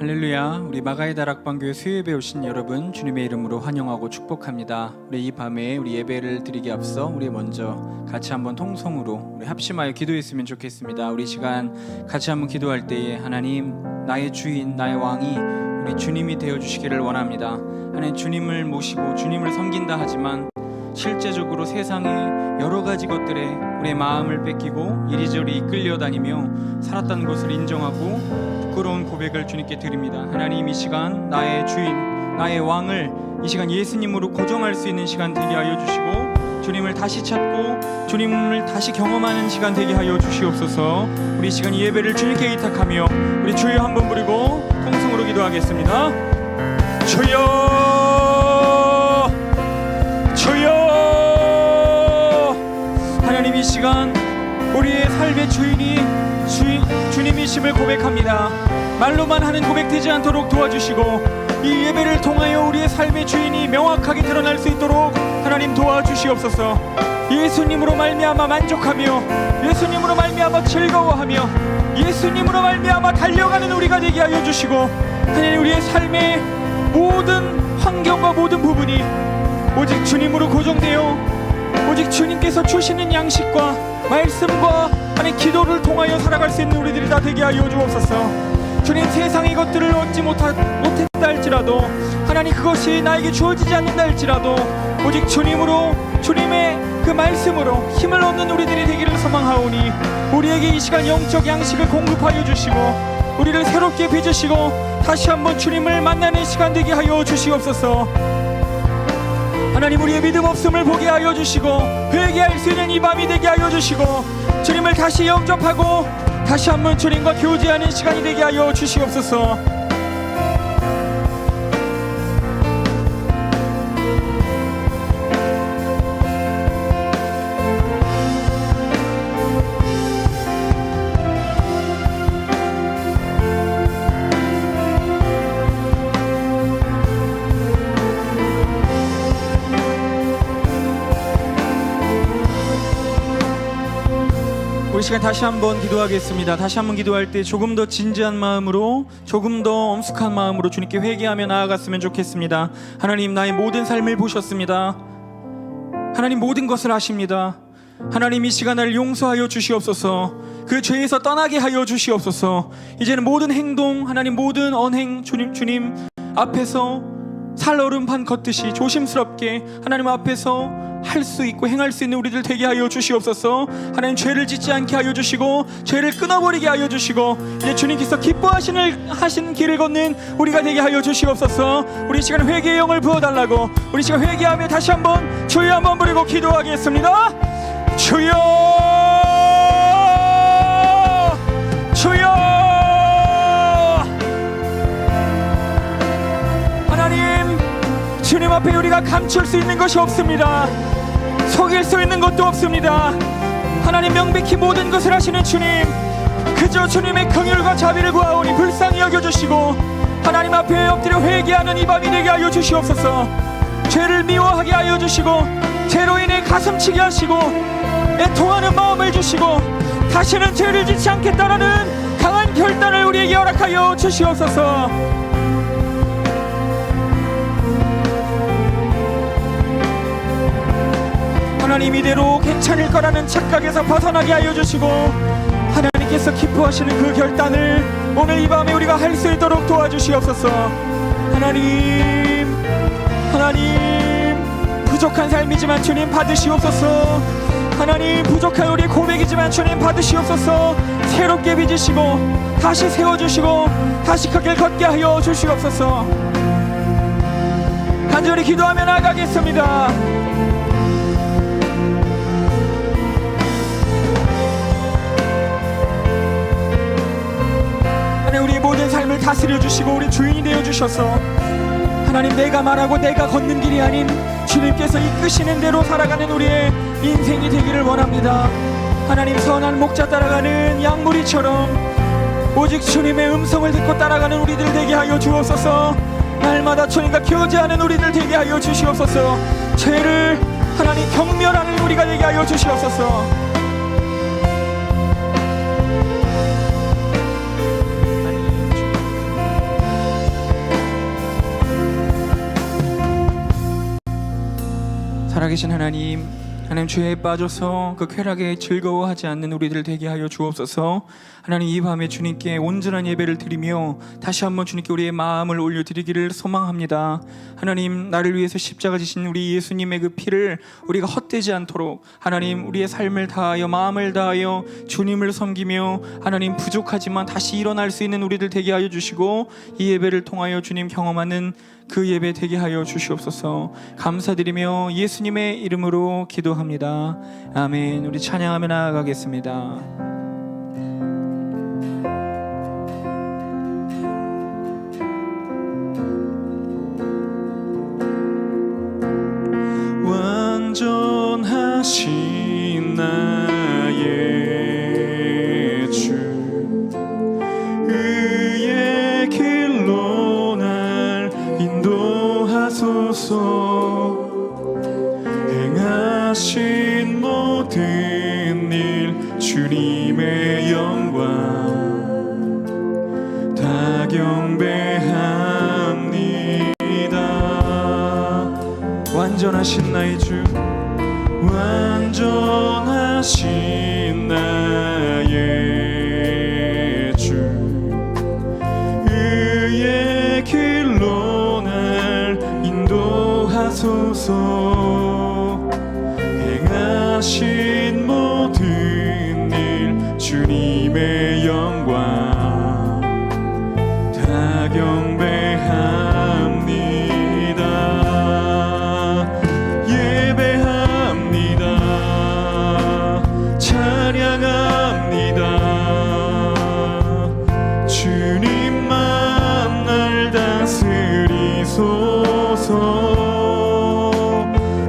할렐루야. 우리 마가의 다락방교회 수요예배 오신 여러분 주님의 이름으로 환영하고 축복합니다. 우리 이 밤에 우리 예배를 드리기 앞서 우리 먼저 같이 한번 통성으로 우리 합심하여 기도했으면 좋겠습니다. 우리 시간 같이 한번 기도할 때에 하나님, 나의 주인, 나의 왕이 우리 주님이 되어주시기를 원합니다. 하나님, 주님을 모시고 주님을 섬긴다 하지만 실제적으로 세상의 여러 가지 것들에 우리의 마음을 뺏기고 이리저리 이끌려 다니며 살았다는 것을 인정하고 부끄러운 고백을 주님께 드립니다. 하나님, 이 시간 나의 주인, 나의 왕을 이 시간 예수님으로 고정할 수 있는 시간 되게 하여 주시고, 주님을 다시 찾고 주님을 다시 경험하는 시간 되게 하여 주시옵소서. 우리 시간 이 예배를 주님께 의탁하며 우리 주여 한번 부르고 통성으로 기도하겠습니다. 주여, 주여. 하나님, 이 시간 우리의 삶의 주님이심을 고백합니다. 말로만 하는 고백 되지 않도록 도와주시고, 이 예배를 통하여 우리의 삶의 주인이 명확하게 드러날 수 있도록 하나님 도와주시옵소서. 예수님으로 말미암아 만족하며, 예수님으로 말미암아 즐거워하며, 예수님으로 말미암아 달려가는 우리가 되게 하여 주시고, 하나님, 우리의 삶의 모든 환경과 모든 부분이 오직 주님으로 고정되어 오직 주님께서 주시는 양식과 말씀과 하나님 기도를 통하여 살아갈 수 있는 우리들이 다 되게 하여 주옵소서. 주님, 세상의 것들을 얻지 못했다 할지라도, 하나님 그것이 나에게 주어지지 않는다 할지라도 오직 주님으로, 주님의 그 말씀으로 힘을 얻는 우리들이 되기를 소망하오니, 우리에게 이 시간 영적 양식을 공급하여 주시고 우리를 새롭게 빚으시고 다시 한번 주님을 만나는 시간 되게 하여 주시옵소서. 하나님, 우리의 믿음 없음을 보게 하여 주시고 회개할 수 있는 이 밤이 되게 하여 주시고, 주님을 다시 영접하고 다시 한번 주님과 교제하는 시간이 되게 하여 주시옵소서. 우리 시간 다시 한번 기도하겠습니다. 다시 한번 기도할 때 조금 더 진지한 마음으로, 조금 더 엄숙한 마음으로 주님께 회개하며 나아갔으면 좋겠습니다. 하나님, 나의 모든 삶을 보셨습니다. 하나님, 모든 것을 아십니다. 하나님, 이 시간을 용서하여 주시옵소서. 그 죄에서 떠나게 하여 주시옵소서. 이제는 모든 행동, 하나님 모든 언행, 주님 앞에서 살얼음판 걷듯이 조심스럽게 하나님 앞에서 할 수 있고 행할 수 있는 우리들 되게 하여 주시옵소서. 하나님, 죄를 짓지 않게 하여 주시고 죄를 끊어버리게 하여 주시고, 이제 주님께서 기뻐하시는 길을 걷는 우리가 되게 하여 주시옵소서. 우리 시간 회개의 영을 부어달라고, 우리 시간 회개하며 다시 한번 주여 한번 부르고 기도하겠습니다. 주여, 주여. 하나님, 주님 앞에 우리가 감출 수 있는 것이 없습니다. 속일 수 있는 것도 없습니다. 하나님, 명백히 모든 것을 하시는 주님, 그저 주님의 긍휼과 자비를 구하오니 불쌍히 여겨주시고 하나님 앞에 엎드려 회개하는 이 밤이 되게 하여 주시옵소서. 죄를 미워하게 하여 주시고 죄로 인해 가슴치게 하시고 애통하는 마음을 주시고 다시는 죄를 짓지 않겠다라는 강한 결단을 우리에게 허락하여 주시옵소서. 하나님, 이대로 괜찮을 거라는 착각에서 벗어나게 하여 주시고 하나님께서 기뻐하시는 그 결단을 오늘 이 밤에 우리가 할 수 있도록 도와주시옵소서. 하나님, 부족한 삶이지만 주님 받으시옵소서. 하나님, 부족한 우리의 고백이지만 주님 받으시옵소서. 새롭게 빚으시고 다시 세워주시고 다시 그 길 걷게 하여 주시옵소서. 간절히 기도하며 나가겠습니다. 우리 모든 삶을 다스려 주시고 우리 주인이 되어 주셔서 하나님, 내가 말하고 내가 걷는 길이 아닌 주님께서 이끄시는 대로 살아가는 우리의 인생이 되기를 원합니다. 하나님, 선한 목자 따라가는 양무리처럼 오직 주님의 음성을 듣고 따라가는 우리들 되게 하여 주옵소서. 날마다 주님과 교제하는 우리들 되게 하여 주시옵소서. 죄를 하나님 경멸하는 우리가 되게 하여 주시옵소서. 살아계신 하나님, 하나님 죄에 빠져서 그 쾌락에 즐거워하지 않는 우리들 되게 하여 주옵소서. 하나님, 이 밤에 주님께 온전한 예배를 드리며 다시 한번 주님께 우리의 마음을 올려드리기를 소망합니다. 하나님, 나를 위해서 십자가 지신 우리 예수님의 그 피를 우리가 헛되지 않도록 하나님, 우리의 삶을 다하여 마음을 다하여 주님을 섬기며 하나님, 부족하지만 다시 일어날 수 있는 우리들 되게 하여 주시고, 이 예배를 통하여 주님 경험하는 그 예배 되게 하여 주시옵소서. 감사드리며 예수님의 이름으로 기도합니다. 아멘. 우리 찬양하며 나아가겠습니다. 완전하신 나의 주, 의의 길로 날 인도하소서. 행하신 모든 일 주님의 영광 다 경배합니다. 완전하신 나의 주, 완전하신 나의 주, 의의 길로 날 인도하소서. 행하신 모든 일 주님의 영광 다 경배합니다. 주님만 날 다스리소서.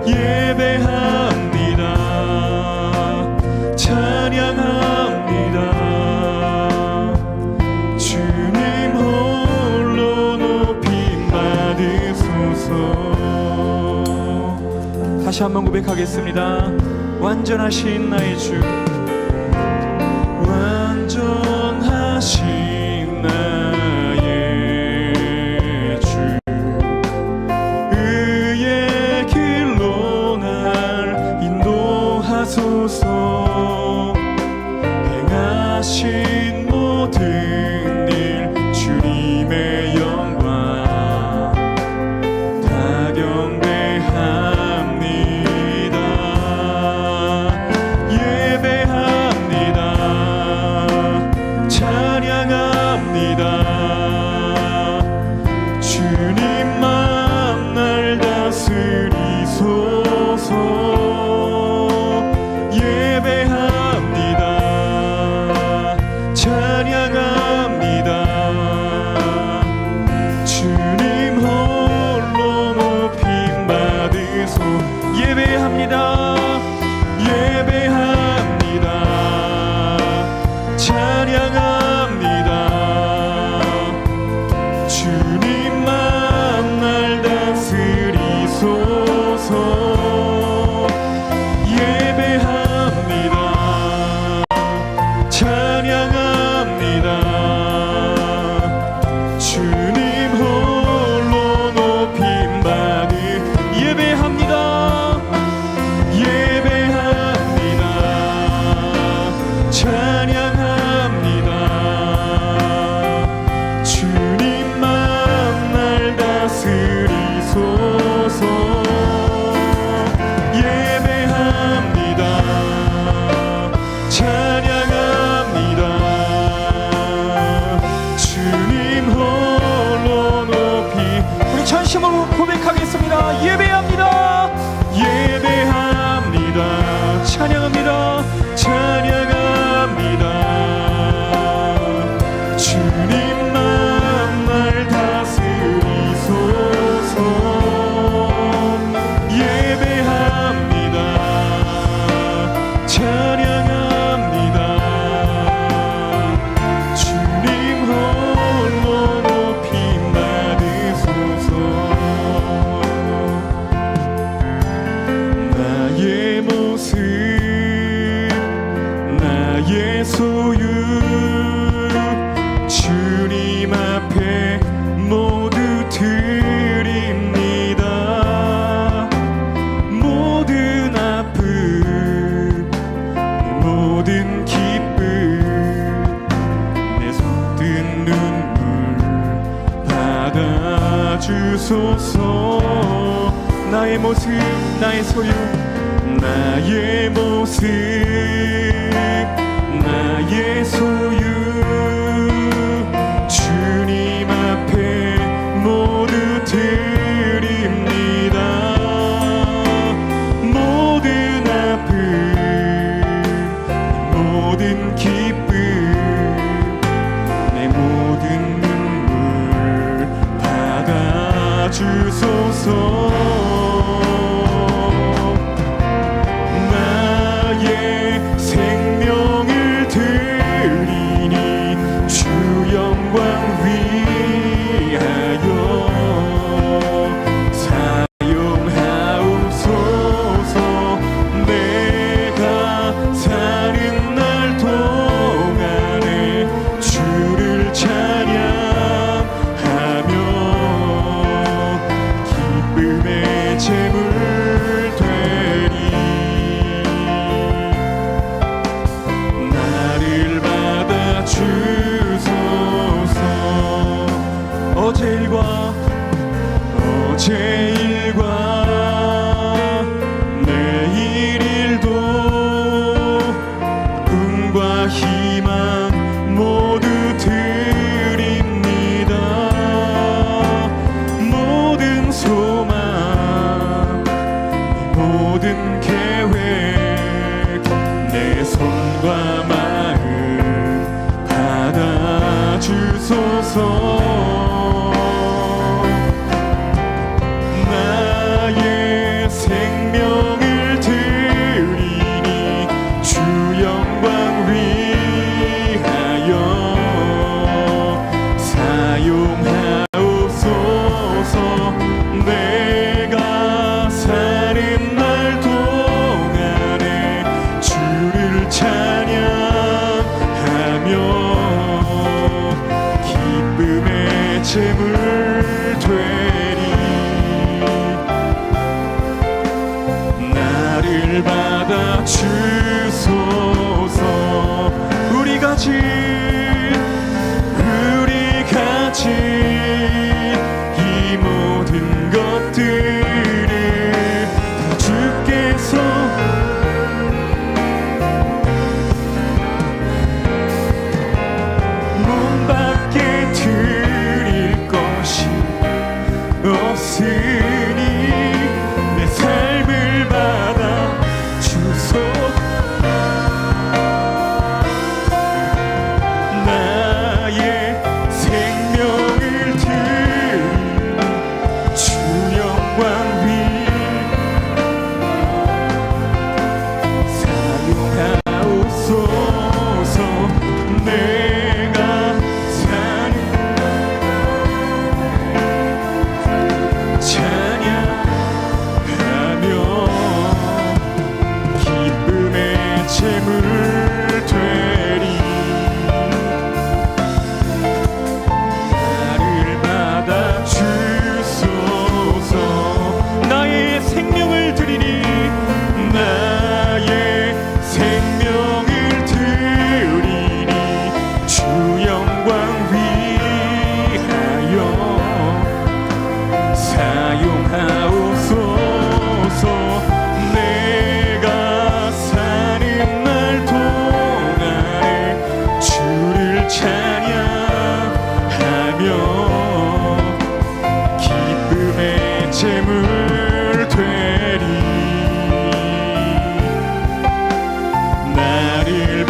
예배합니다. 찬양합니다. 주님 홀로 높임 받으소서. 다시 한번 고백하겠습니다. 완전하신 나의 주, 완전하신 나의 주, 의의 길로 날 인도하소서. 행하신 모든 일 주님의 영광 다 경배합니다. 예배합니다. 찬양합니다. 주님만 날 다스리소서. 예배합니다. 찬양합니다. 주님 홀로 높임 받으소. 예배합니다. 예배합니다. 찬양합니다. 주님만 날 다스리소서. 예배합니다. 찬양합니다. 주님 홀로 높임 받으. 예배합니다. 주소서. 나의 모습 나의 소유 나의 모습 나의 소유 주님 앞에 모두 드립니다. 모든 아픔 모든 기쁨 내 모든 눈물 받아주소서. 어제 일과 내일 일도 꿈과 희망 모두 드립니다. 모든 소망 모든 계획 내 손과 마음 받아주소서. 재물 되리. 나를 받아 주소서. 우리 가진 이 모든 것들을 다 주께서 문 밖에 없으니 내 삶을 받아 주소. 나의 생명을 드린 주 영광 위 사용하옵소서. 내가 사는 찬양하며 기쁨의 재물 되리. 나를 받아 주소서. 나의 생명을 드리니 나의 생명을 드리니 주 영광 위하여 사용하옵소서. 내가 사는 날 동안에 주를 찬양하며 기쁨의 재물 되리. 나를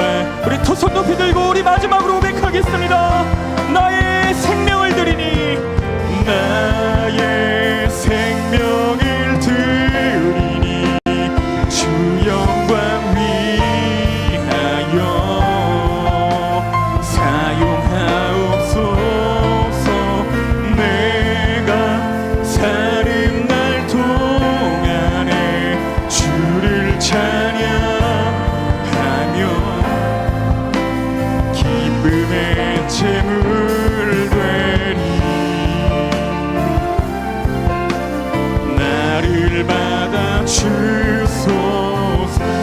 우리 두 손 높이 들고 우리 마지막으로 고백하겠습니다. 나의 생명을 드리니 나의 생명을 드리니 주 영광 위하여 사용하옵소서. 내가 사는 날 동안에 주를 찬양하며 기쁨의 재물 되리. 나를 받아 주소서.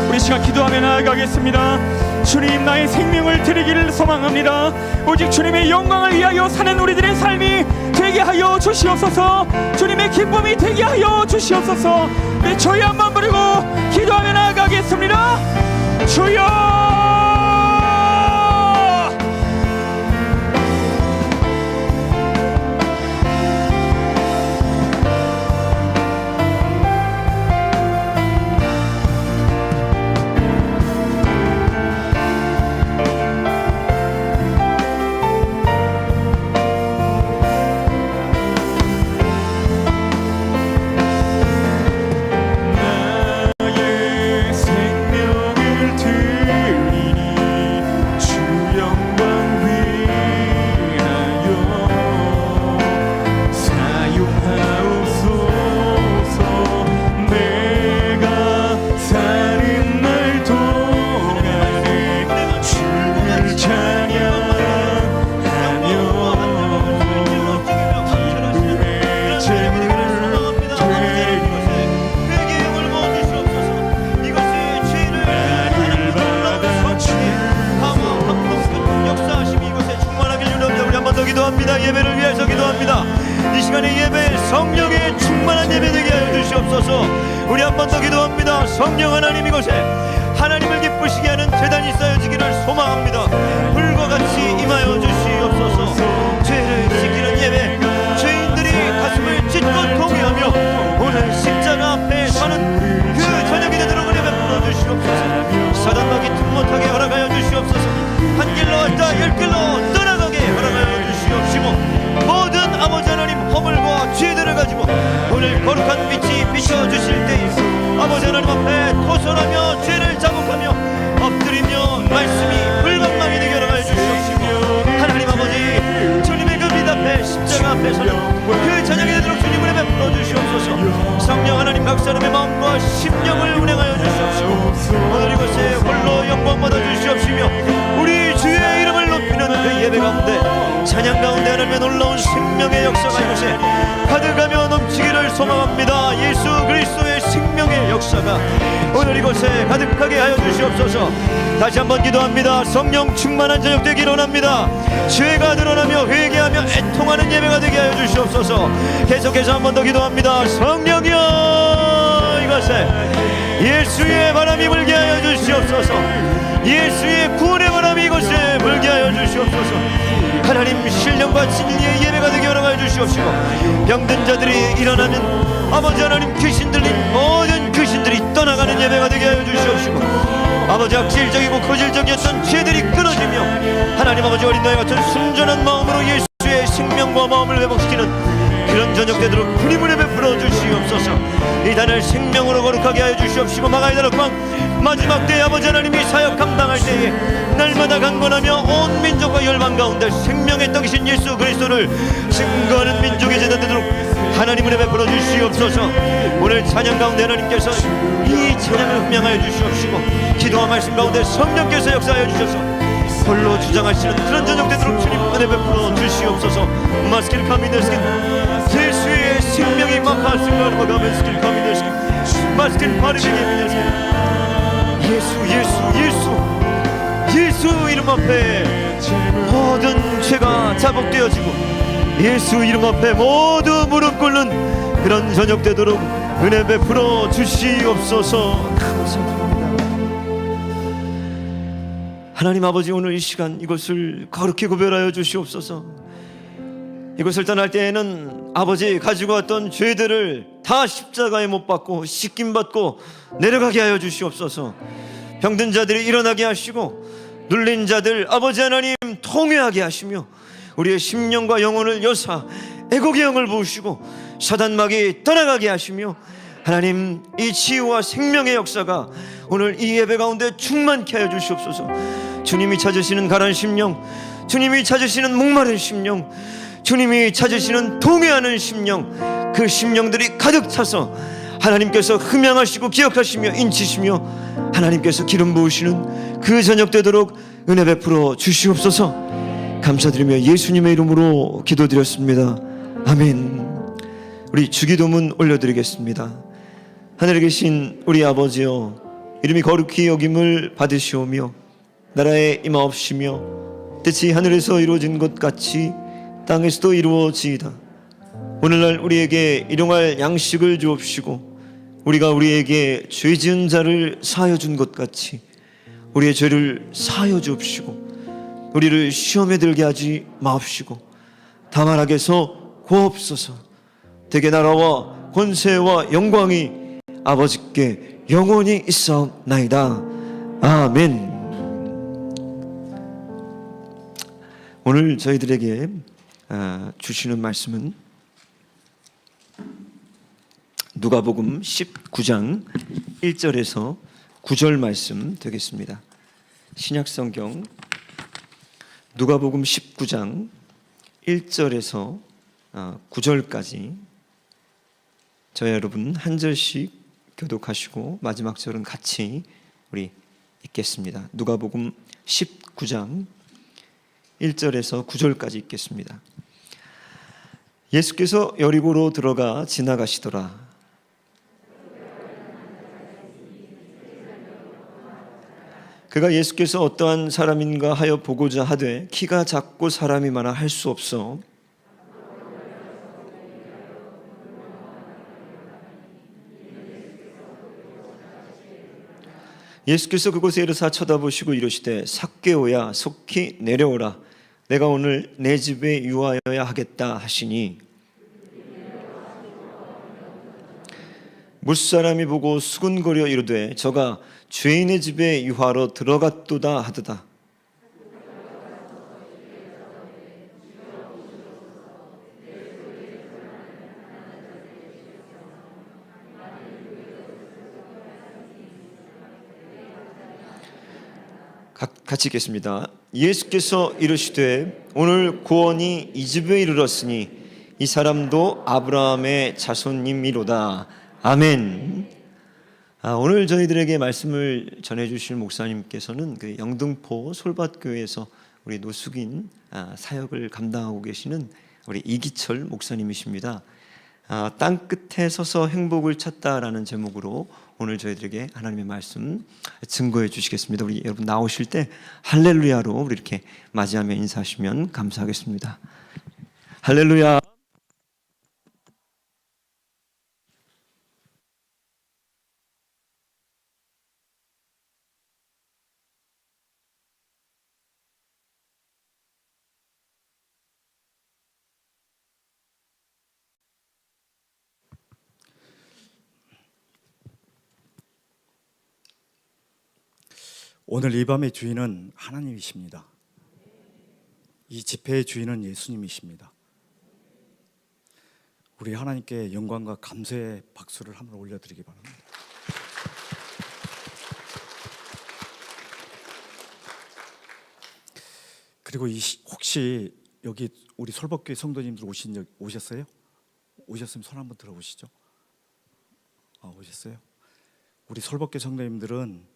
우리 시간 기도하며 나아가겠습니다. 주님, 나의 생명을 드리기를 소망합니다. 오직 주님의 영광을 위하여 사는 우리들의 삶이 되게 하여 주시옵소서. 주님의 기쁨이 되게 하여 주시옵소서. 네, 저희 한번 부르고 기도하며 나아가겠습니다. 주여. 예배를 위해서 기도합니다. 이 시간에 예배 성령의 충만한 예배 되게 하여 주시옵소서. 우리 한 번 더 기도합니다. 성령 하나님, 이곳에 하나님을 기쁘시게 하는 제단이 쌓여지기를 소망합니다. 불과 같이 임하여 주시옵소서. 죄를 지키는 예배, 죄인들이 가슴을 찢고 통회하며 오늘 십자가 앞에 서는 그 저녁이 되도록 은혜 베풀어 주시옵소서. 사단막이 틈 못하게 허락하여 주시옵소서. 한 길로 왔다 열 길로 떠나가게 허락하여 주시옵시고, 모든 아버지 하나님 허물과 죄들을 가지고 오늘 거룩한 빛이 비춰주실 때에 아버지 하나님 앞에 토설하며 죄를 자복하며 엎드리며 말씀이 불감망이 되게 허락하여 주시옵시고, 하나님 아버지 주님의 그 빛 앞에 십자가 앞에서는 그 저녁이 되도록 주님 은혜 베풀어 주시옵소서. 성령 하나님 각 사람의 마음과 심령을 운행하여 주시옵시고, 오늘 이곳에 홀로 영광 받아 주시옵시며, 우리 주의 이름을 높이는 그 예배 가운데 찬양 가운데 하나님의 놀라운 생명의 역사가 이곳에 가득하며 넘치기를 소망합니다. 예수 그리스도의 생명의 역사가 오늘 이곳에 가득하게 하여 주시옵소서. 다시 한번 기도합니다. 성령 충만한 저녁 되기를 원합니다. 죄가 드러나며 회개하며 애통하는 예배가 되게 하여 주시옵소서. 계속해서 한 번 더 기도합니다. 성령이여, 이곳에 예수의 바람이 불게 하여 주시옵소서. 예수의 구원의 바람이 이곳에 불게 하여 주시옵소서. 하나님 신령과 진리의 예배가 되게 허락하여 주시옵시고, 병든 자들이 일어나면 아버지 하나님 귀신 들린 모든 귀신들이 떠나가는 예배가 되게 하여 주시옵시고, 아버지 악질적이고 거질적이었던 죄들이 끊어지며 하나님 아버지 어린 너희 같은 순전한 마음으로 예수의 생명과 마음을 회복시키는 그런 저녁 되도록 주님을 베풀어 주시옵소서. 이 단을 생명으로 거룩하게 하여 주시옵시고, 마가의 다락방 마지막 때에 아버지 하나님이 사역 감당할 때에 날마다 강건하며 온 민족과 열방 가운데 생명의 떡이신 예수 그리스도를 증거하는 민족의 제단 되도록 하나님을 베풀어 주시옵소서. 오늘 찬양 가운데 하나님께서 이 찬양을 흠양하여 주시옵시고, 기도와 말씀 가운데 성령께서 역사하여 주셔서 홀로 주장하시는 그런 저녁 되도록 주님 은혜 베풀어 주시옵소서. 마스킬 카미데스킨 예수의 생명이 마카스가르 마가메스킬 카미데스킨 마스킬 파리베게 미데스킨 예수 이름 앞에 모든 죄가 자복되어지고 예수 이름 앞에 모두 무릎 꿇는 그런 저녁 되도록 은혜 베풀어 주시옵소서. 감사드립니다. 하나님 아버지, 오늘 이 시간 이것을 거룩히 구별하여 주시옵소서. 이곳을 떠날 때에는 아버지 가지고 왔던 죄들을 다 십자가에 못 박고 씻김받고 내려가게 하여 주시옵소서. 병든 자들이 일어나게 하시고 눌린 자들 아버지 하나님 통회하게 하시며, 우리의 심령과 영혼을 여사 애곡의 영을 부으시고 사단막이 떠나가게 하시며, 하나님 이 치유와 생명의 역사가 오늘 이 예배 가운데 충만케 하여 주시옵소서. 주님이 찾으시는 가난 심령, 주님이 찾으시는 목마른 심령, 주님이 찾으시는 동해하는 심령, 그 심령들이 가득 차서 하나님께서 흠양하시고 기억하시며 인치시며 하나님께서 기름 부으시는 그 저녁 되도록 은혜 베풀어 주시옵소서. 감사드리며 예수님의 이름으로 기도드렸습니다. 아멘. 우리 주기도문 올려드리겠습니다. 하늘에 계신 우리 아버지여, 이름이 거룩히 여김을 받으시오며 나라에 임하옵시며 뜻이 하늘에서 이루어진 것 같이 땅에서도 이루어지이다. 오늘날 우리에게 일용할 양식을 주옵시고 우리가 우리에게 죄 지은 자를 사하여 준 것 같이 우리의 죄를 사하여 주옵시고 우리를 시험에 들게 하지 마옵시고 다만 악에서 구하옵소서. 대개 나라와 권세와 영광이 아버지께 영원히 있사옵나이다. 아멘. 오늘 저희들에게 주시는 말씀은 누가복음 19장 1절에서 9절 말씀 되겠습니다. 신약성경 누가복음 19장 1절에서 9절까지 저희 여러분 한 절씩 교독하시고 마지막 절은 같이 우리 읽겠습니다. 누가복음 19장 1절에서 9절까지 읽겠습니다. 예수께서 여리고로 들어가 지나가시더라. 그가 예수께서 어떠한 사람인가 하여 보고자 하되 키가 작고 사람이 많아 할 수 없어 예수께서 그곳에 이르사 쳐다보시고 이르시되 삭개오야 속히 내려오라 내가 오늘 내 집에 유하여야 하겠다 하시니 무사람이 보고 수군거려 이르되 저가 죄인의 집에 유하러 들어갔도다 하더다. 같이 읽겠습니다. 예수께서 이르시되 오늘 구원이 이 집에 이르렀으니 이 사람도 아브라함의 자손님이로다. 아멘. 오늘 저희들에게 말씀을 전해주실 목사님께서는 그 영등포 솔밭교회에서 우리 노숙인 사역을 감당하고 계시는 우리 이기철 목사님이십니다. 땅 끝에 서서 행복을 찾다라는 제목으로 오늘 저희들에게 하나님의 말씀 증거해 주시겠습니다. 우리 여러분 나오실 때 할렐루야로 우리 이렇게 맞이하며 인사하시면 감사하겠습니다. 할렐루야. 오늘 이 밤의 주인은 하나님이십니다. 이 집회의 주인은 예수님이십니다. 우리 하나님께 영광과 감사의 박수를 한번 올려드리기 바랍니다. 그리고 혹시 여기 우리 솔밭교회 성도님들 오셨어요? 오셨으면 손 한번 들어보시죠. 오셨어요? 우리 솔밭교회 성도님들은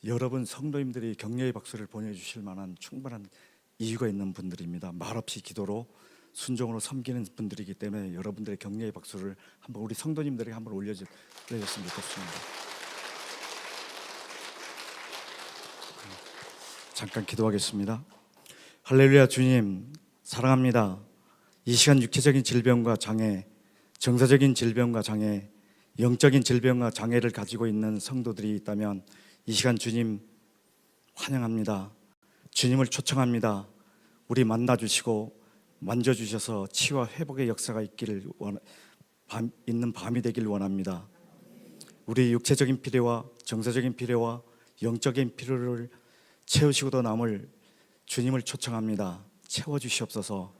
여러분 성도님들이 격려의 박수를 보내주실 만한 충분한 이유가 있는 분들입니다. 말없이 기도로 순종으로 섬기는 분들이기 때문에 여러분들의 격려의 박수를 한번 우리 성도님들에게 한번 올려줬으면 좋겠습니다. 잠깐 기도하겠습니다. 할렐루야. 주님 사랑합니다. 이 시간 육체적인 질병과 장애, 정서적인 질병과 장애, 영적인 질병과 장애를 가지고 있는 성도들이 있다면 이 시간 주님 환영합니다. 주님을 초청합니다. 우리 만나주시고 만져주셔서 치유와 회복의 역사가 있는 밤이 되길 원합니다. 우리 육체적인 필요와 정서적인 필요와 영적인 필요를 채우시고도 남을 주님을 초청합니다. 채워주시옵소서.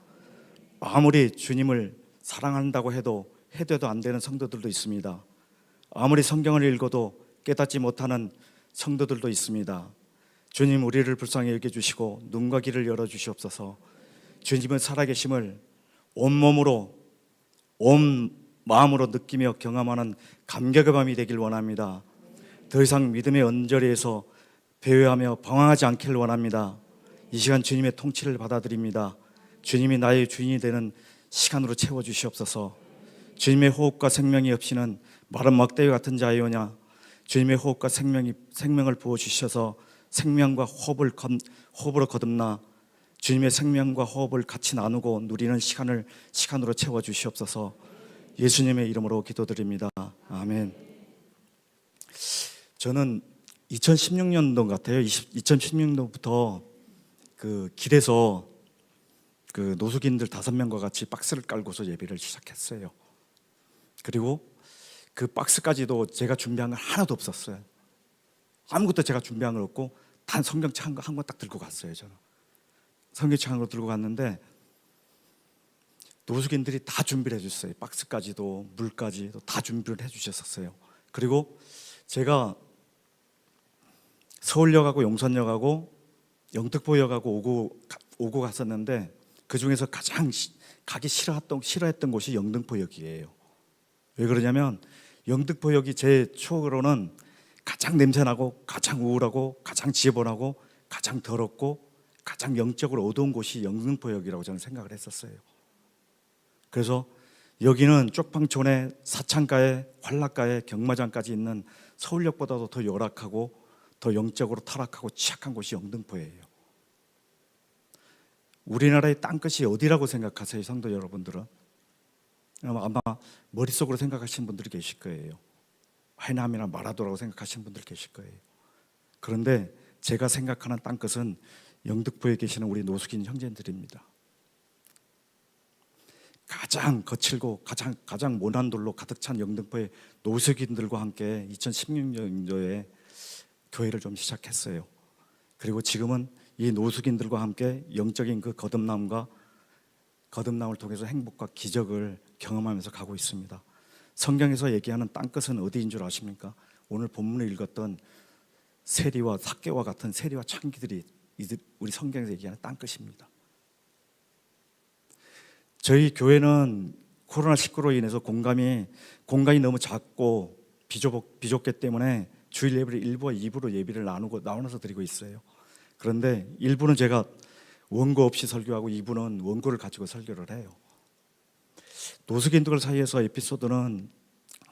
아무리 주님을 사랑한다고 해도 안 되는 성도들도 있습니다. 아무리 성경을 읽어도 깨닫지 못하는 성도들도 있습니다. 주님 우리를 불쌍히 여겨주시고 눈과 귀를 열어주시옵소서. 주님의 살아계심을 온몸으로 온 마음으로 느끼며 경험하는 감격의 밤이 되길 원합니다. 더 이상 믿음의 언저리에서 배회하며 방황하지 않기를 원합니다. 이 시간 주님의 통치를 받아들입니다. 주님이 나의 주인이 되는 시간으로 채워주시옵소서. 주님의 호흡과 생명이 없이는 마른 막대기 같은 자이오냐. 주님의 호흡과 생명을 부어주셔서 생명과 호흡으로 거듭나 주님의 생명과 호흡을 같이 나누고 누리는 시간으로 채워 주시옵소서. 예수님의 이름으로 기도드립니다. 아멘. 저는 2016년도 같아요. 2016년도부터 그 길에서 그 노숙인들 5명과 같이 박스를 깔고서 예배를 시작했어요. 그리고 그 박스까지도 제가 준비한 건 하나도 없었어요. 아무것도 제가 준비한 건 없고 단 성경책 한 권 딱 들고 갔어요. 저는 성경책 한 권 들고 갔는데 노숙인들이 다 준비를 해주셨어요. 박스까지도 물까지도 다 준비를 해주셨었어요. 그리고 제가 서울역하고 용산역하고 영등포역하고 오고 갔었는데 그 중에서 가장 가기 싫어했던 곳이 영등포역이에요. 왜 그러냐면 영등포역이 제 추억으로는 가장 냄새나고 가장 우울하고 가장 지저분하고 가장 더럽고 가장 영적으로 어두운 곳이 영등포역이라고 저는 생각을 했었어요. 그래서 여기는 쪽방촌에 사창가에 관락가에 경마장까지 있는 서울역보다도 더 열악하고 더 영적으로 타락하고 취약한 곳이 영등포예요. 우리나라의 땅끝이 어디라고 생각하세요, 성도 여러분들은? 아마 머릿속으로 생각하시는 분들이 계실 거예요. 해남이나 마라도라고 생각하시는 분들 계실 거예요. 그런데 제가 생각하는 땅끝은 영등포에 계시는 우리 노숙인 형제들입니다. 가장 거칠고 가장 모난 돌로 가득 찬 영등포의 노숙인들과 함께 2016년도에 교회를 좀 시작했어요. 그리고 지금은 이 노숙인들과 함께 영적인 그 거듭남을 통해서 행복과 기적을 경험하면서 가고 있습니다. 성경에서 얘기하는 땅끝은 어디인 줄 아십니까? 오늘 본문을 읽었던 세리와 삭개와 같은 세리와 창기들이 우리 성경에서 얘기하는 땅끝입니다. 저희 교회는 코로나19로 인해서 공간이 너무 작고 비좁기 때문에 주일 예배를 1부와 2부로 예배를 나눠서 드리고 있어요. 그런데 1부는 제가 원고 없이 설교하고 2부는 원고를 가지고 설교를 해요. 노숙인들 사이에서 에피소드는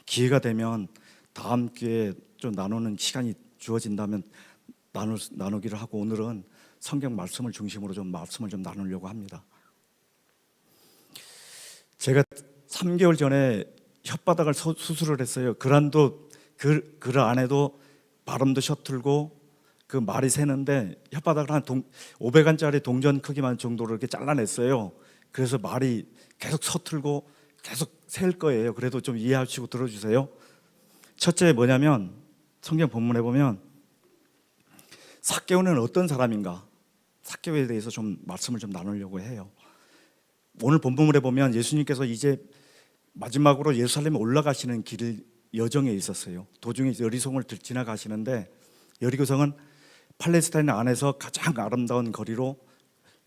기회가 되면 다음 기회에 좀 나누는 시간이 주어진다면 나누기를 하고, 오늘은 성경 말씀을 중심으로 말씀을 좀 나누려고 합니다. 제가 3개월 전에 혓바닥을 수술을 했어요. 글 안에도 발음도 셔틀고 그 말이 새는데 혓바닥을 한 500원짜리 동전 크기만 정도로 이렇게 잘라냈어요. 그래서 말이 계속 서툴고 계속 셀 거예요. 그래도 좀 이해하시고 들어주세요. 첫째 뭐냐면, 성경 본문에 보면 삭개오는 어떤 사람인가, 삭개오에 대해서 좀 말씀을 좀 나누려고 해요. 오늘 본문에 보면 예수님께서 이제 마지막으로 예루살렘에 올라가시는 길 여정에 있었어요. 도중에 여리고성을 지나가시는데, 여리고성은 팔레스타인 안에서 가장 아름다운 거리로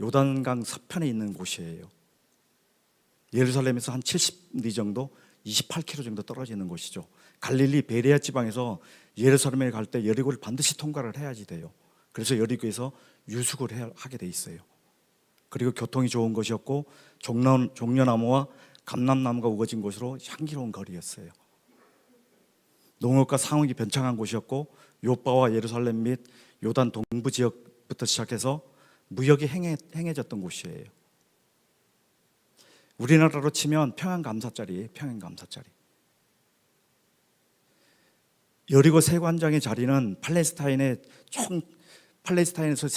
요단강 서편에 있는 곳이에요. 예루살렘에서 한 70리 정도, 28km 정도 떨어지는 곳이죠. 갈릴리 베레아 지방에서 예루살렘에 갈 때 여리고를 반드시 통과를 해야지 돼요. 그래서 여리고에서 유숙을 하게 돼 있어요. 그리고 교통이 좋은 것이었고 종려나무와 감람나무가 우거진 곳으로 향기로운 거리였어요. 농업과 상업이 번창한 곳이었고 요바와 예루살렘 및 요단 동부 지역부터 시작해서 무역이 행해졌던 곳이에요. 우리나라로 치면 평양감사짜리예요. 평양감사짜리. 여리고 세관장의 자리는 팔레스타인에서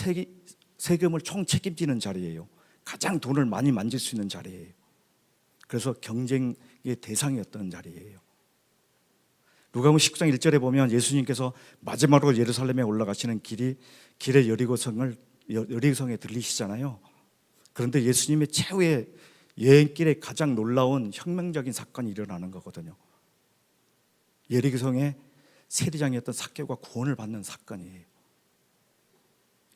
세금을 총 책임지는 자리예요. 가장 돈을 많이 만질 수 있는 자리예요. 그래서 경쟁의 대상이었던 자리예요. 누가복음 19장 1절에 보면 예수님께서 마지막으로 예루살렘에 올라가시는 길에 여리고성에 들리시잖아요. 그런데 예수님의 최후의 여행길에 가장 놀라운 혁명적인 사건이 일어나는 거거든요. 여리고성의 세리장이었던 삭개오가 구원을 받는 사건이에요.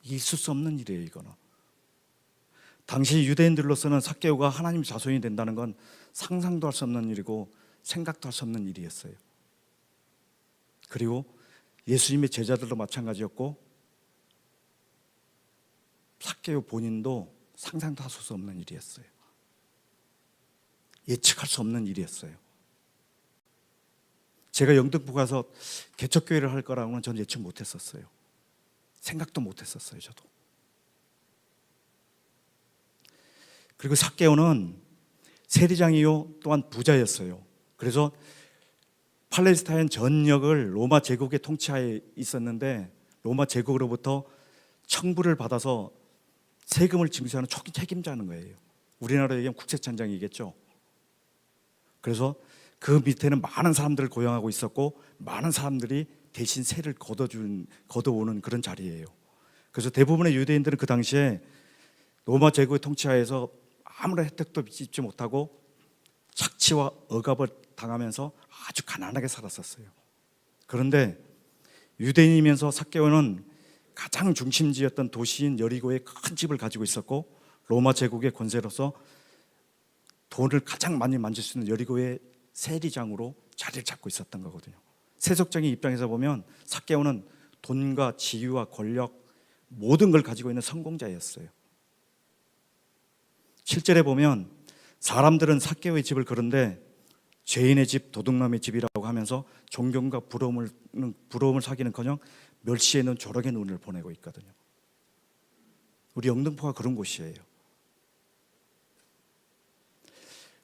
있을 수 없는 일이에요. 이거는 당시 유대인들로서는 삭개오가 하나님 자손이 된다는 건 상상도 할 수 없는 일이고 생각도 할 수 없는 일이었어요. 그리고 예수님의 제자들도 마찬가지였고 삭개오 본인도 상상도 할 수 없는 일이었어요. 예측할 수 없는 일이었어요. 제가 영등포 가서 개척교회를 할 거라고는 저는 예측 못했었어요. 생각도 못했었어요. 저도. 그리고 삭개오는 세리장이요 또한 부자였어요. 그래서 팔레스타인 전역을 로마 제국의 통치하에 있었는데 로마 제국으로부터 청부를 받아서 세금을 징수하는 초기 책임자는 거예요. 우리나라에 얘기하면 국세청장이겠죠. 그래서 그 밑에는 많은 사람들을 고용하고 있었고 많은 사람들이 대신 세를 걷어오는 그런 자리예요. 그래서 대부분의 유대인들은 그 당시에 로마 제국의 통치하에서 아무런 혜택도 입지 못하고 착취와 억압을 당하면서 아주 가난하게 살았었어요. 그런데 유대인이면서 삭개오는 가장 중심지였던 도시인 여리고에 큰 집을 가지고 있었고 로마 제국의 권세로서 돈을 가장 많이 만질 수 있는 여리고의 세리장으로 자리를 잡고 있었던 거거든요. 세속적인 입장에서 보면 삭개오는 돈과 지위와 권력 모든 걸 가지고 있는 성공자였어요. 7절에 보면 사람들은 삭개오의 집을 그런데 죄인의 집, 도둑놈의 집이라고 하면서 존경과 부러움을 사기는커녕 멸시에는 조롱의 눈을 보내고 있거든요. 우리 영등포가 그런 곳이에요.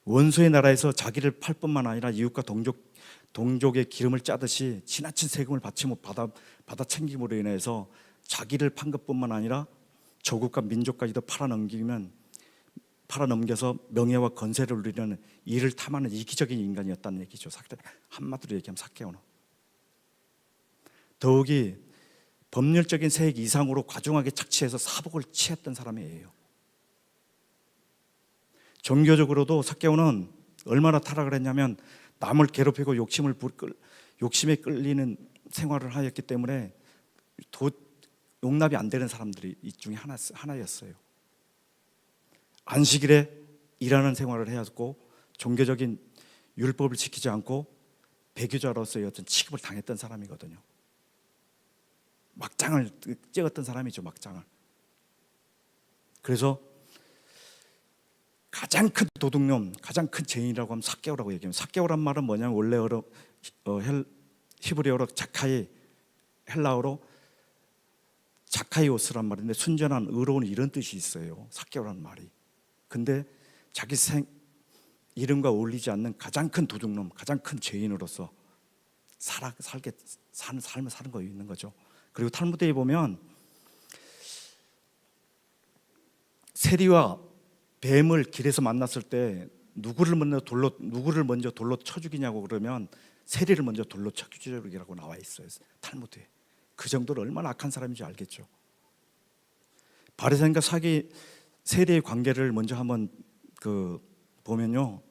원수의 나라에서 자기를 팔 뿐만 아니라 이웃과 동족의 기름을 짜듯이 지나친 세금을 받아 챙김으로 인해서 자기를 판 것뿐만 아니라 조국과 민족까지도 팔아넘겨서 명예와 건세를 누리는 이를 탐하는 이기적인 인간이었다는 얘기죠. 한마디로 얘기하면 삭개오는. 더욱이 법률적인 세액 이상으로 과중하게 착취해서 사복을 취했던 사람이에요. 종교적으로도 삭개오는 얼마나 타락을 했냐면 남을 괴롭히고 욕심에 끌리는 생활을 하였기 때문에 용납이 안 되는 사람들이 이 중에 하나였어요. 안식일에 일하는 생활을 해왔고 종교적인 율법을 지키지 않고 배교자로서의 어떤 취급을 당했던 사람이거든요. 막장을 찍었던 사람이죠. 막장을. 그래서 가장 큰 도둑놈, 가장 큰 죄인이라고 하면 삭개오라고 얘기합니다. 삭개오란 말은 뭐냐면 원래 히브리어로 자카이, 헬라어로 자카이오스란 말인데 순전한 의로운 이런 뜻이 있어요. 삭개오라는 말이. 근데 자기 이름과 어울리지 않는 가장 큰 도둑놈, 가장 큰 죄인으로서 사는 삶을 사는 거 있는 거죠. 그리고 탈무드에 보면 세리와 뱀을 길에서 만났을 때 누구를 먼저 돌로 쳐 죽이냐고 그러면 세리를 먼저 돌로 쳐 죽이라고 나와 있어요. 탈무드에. 그 정도로 얼마나 악한 사람인지 알겠죠. 바리새인과 세리의 관계를 먼저 한번 보면요.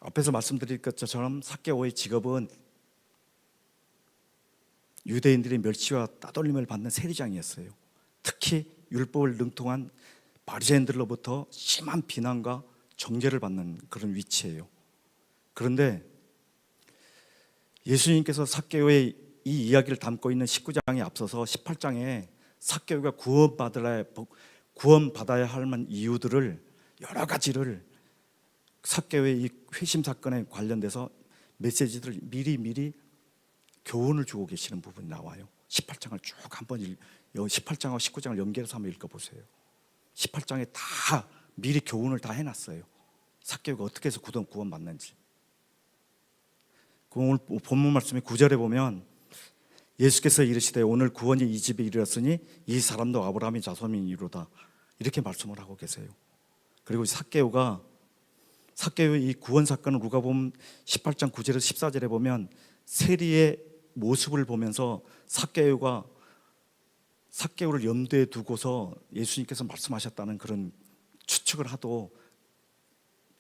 앞에서 말씀드린 것처럼 삭개오의 직업은 유대인들의 멸시와 따돌림을 받는 세리장이었어요. 특히 율법을 능통한 바리새인들로부터 심한 비난과 정죄를 받는 그런 위치예요. 그런데 예수님께서 삭개오의 이 이야기를 담고 있는 19장에 앞서서 18장에 삭개오가 구원받아야 할 만한 이유들을 여러 가지를 삭개오의 이 회심 사건에 관련돼서 메시지들을 미리 교훈을 주고 계시는 부분이 나와요. 18장을 쭉 한번 18장하고 19장을 연결해서 한번 읽어보세요. 18장에 다 미리 교훈을 다 해놨어요. 삭개오가 어떻게 해서 구원받는지. 오늘 본문 말씀의 9절에 보면 예수께서 이르시되 오늘 구원이 이 집에 이르렀으니 이 사람도 아브라함의 자손이로다 이렇게 말씀을 하고 계세요. 그리고 삭개오의 이 구원 사건을 누가복음 18장 9절에서 14절에 보면 세리의 모습을 보면서 삭개오를 염두에 두고서 예수님께서 말씀하셨다는 그런 추측을 하도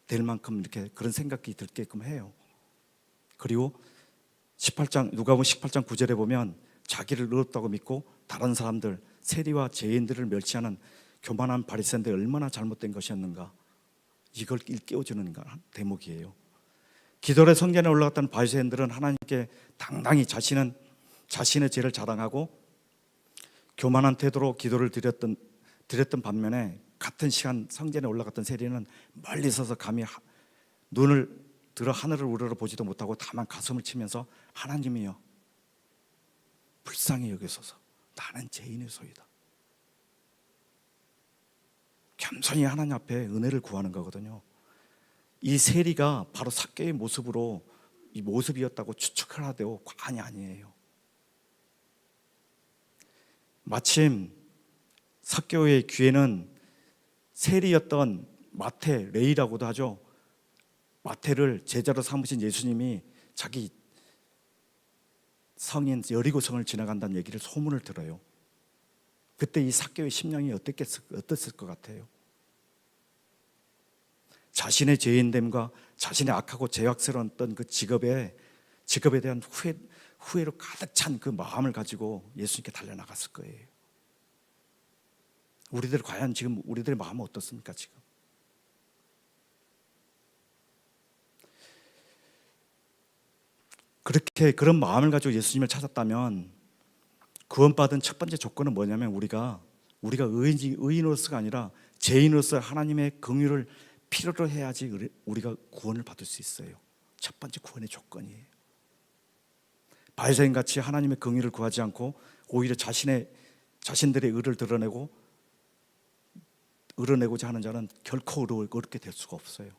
될 만큼 이렇게 그런 생각이 들게끔 해요. 그리고 누가복음 18장 9절에 보면 자기를 의롭다고 믿고 다른 사람들, 세리와 죄인들을 멸시하는 교만한 바리새인들이 얼마나 잘못된 것이었는가, 이걸 일깨워주는 대목이에요. 기도의 성전에 올라갔던 바리새인들은 하나님께 당당히 자신의 죄를 자랑하고 교만한 태도로 기도를 드렸던 반면에 같은 시간 성전에 올라갔던 세리는 멀리 서서 감히 눈을 들어 하늘을 우러러 보지도 못하고 다만 가슴을 치면서 하나님이여 불쌍히 여기소서 나는 죄인의 소이다. 겸손히 하나님 앞에 은혜를 구하는 거거든요. 이 세리가 바로 삭개의 모습으로 이 모습이었다고 추측을 하되오 과언이 아니에요. 마침 삭개의 귀에는 세리였던 마태, 레이라고도 하죠. 마태를 제자로 삼으신 예수님이 자기 성인 여리고성을 지나간다는 얘기를 소문을 들어요. 그때 이 삭개의 심령이 어땠을 것 같아요? 자신의 죄인됨과 자신의 악하고 죄악스러웠던 그 직업에 대한 후회로 가득 찬 그 마음을 가지고 예수님께 달려나갔을 거예요. 우리들 과연 지금 우리들의 마음은 어떻습니까? 지금 그렇게 그런 마음을 가지고 예수님을 찾았다면 구원받은 첫 번째 조건은 뭐냐면 우리가 의인으로서가 아니라 죄인으로서 하나님의 긍휼을 필요로 해야지 우리가 구원을 받을 수 있어요. 첫 번째 구원의 조건이에요. 바리새인같이 하나님의 긍휼을 구하지 않고 오히려 자신들의 의를 드러내고자 하는 자는 결코 의롭게 될 수가 없어요.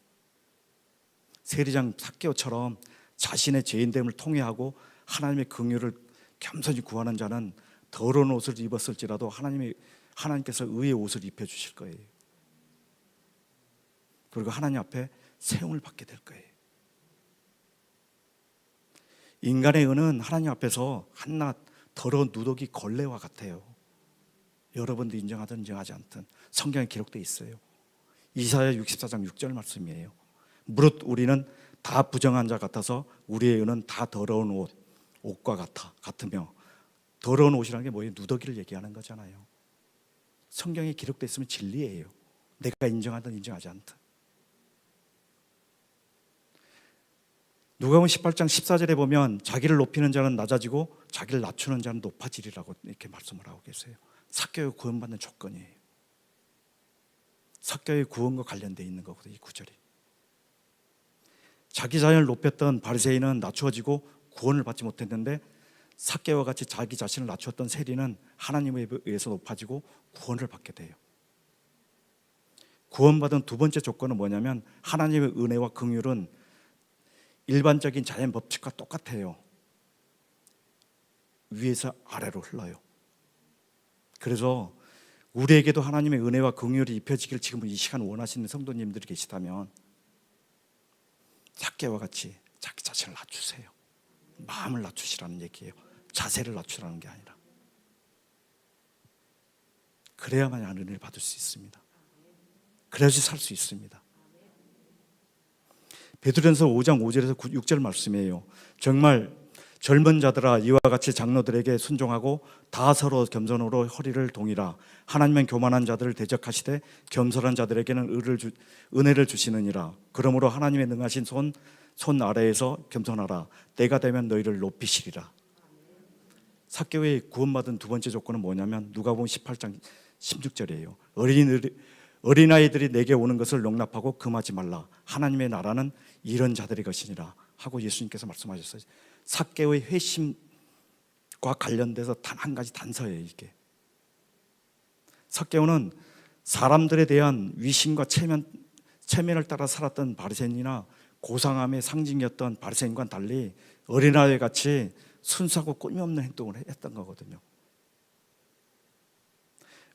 세리장 삭개오처럼 자신의 죄인됨을 통회하고 하나님의 긍휼을 겸손히 구하는 자는 더러운 옷을 입었을지라도 하나님께서 의의 옷을 입혀주실 거예요. 그리고 하나님 앞에 세움을 받게 될 거예요. 인간의 의는 하나님 앞에서 한낱 더러운 누더기 걸레와 같아요. 여러분도 인정하든 인정하지 않든 성경에 기록되어 있어요. 이사야 64장 6절 말씀이에요. 무릇 우리는 다 부정한 자 같아서 우리의 의는 다 더러운 옷과 같으며, 더러운 옷이라는 게 뭐예요? 누더기를 얘기하는 거잖아요. 성경에 기록되어 있으면 진리예요. 내가 인정하든 인정하지 않든. 누가복음 18장 14절에 보면 자기를 높이는 자는 낮아지고 자기를 낮추는 자는 높아지리라고 이렇게 말씀을 하고 계세요. 삭개의 구원받는 조건이에요. 삭개의 구원과 관련되어 있는 거거든요, 이 구절이. 자기 자신을 높였던 바리새인은 낮추어지고 구원을 받지 못했는데, 삭개와 같이 자기 자신을 낮추었던 세리는 하나님에 의해서 높아지고 구원을 받게 돼요. 구원받은 두 번째 조건은 뭐냐면 하나님의 은혜와 긍휼은 일반적인 자연 법칙과 똑같아요. 위에서 아래로 흘러요. 그래서 우리에게도 하나님의 은혜와 긍휼이 입혀지기를 지금 이 시간 원하시는 성도님들이 계시다면 삭개와 같이 자기 자신을 낮추세요. 마음을 낮추시라는 얘기예요. 자세를 낮추라는 게 아니라. 그래야만 은혜를 받을 수 있습니다. 그래야지 살 수 있습니다. 베드로전서 5장 5절에서 6절 말씀이에요. 정말 젊은 자들아 이와 같이 장로들에게 순종하고 다 서로 겸손으로 허리를 동이라. 하나님은 교만한 자들을 대적하시되 겸손한 자들에게는 은혜를 주시느니라. 그러므로 하나님의 능하신 손 아래에서 겸손하라. 때가 되면 너희를 높이시리라. 삭개오의 구원받은 두 번째 조건은 뭐냐면 누가복음 18장 16절이에요. 어린아이들이 내게 오는 것을 용납하고 금하지 말라. 하나님의 나라는 이런 자들의 것이니라 하고 예수님께서 말씀하셨어요. 삭개오의 회심과 관련돼서 단 한 가지 단서예요, 이게. 삭개오는 사람들에 대한 위신과 체면을 따라 살았던 바리새인이나 고상함의 상징이었던 바리새인과는 달리 어린아이 같이 순수하고 꾸미 없는 행동을 했던 거거든요.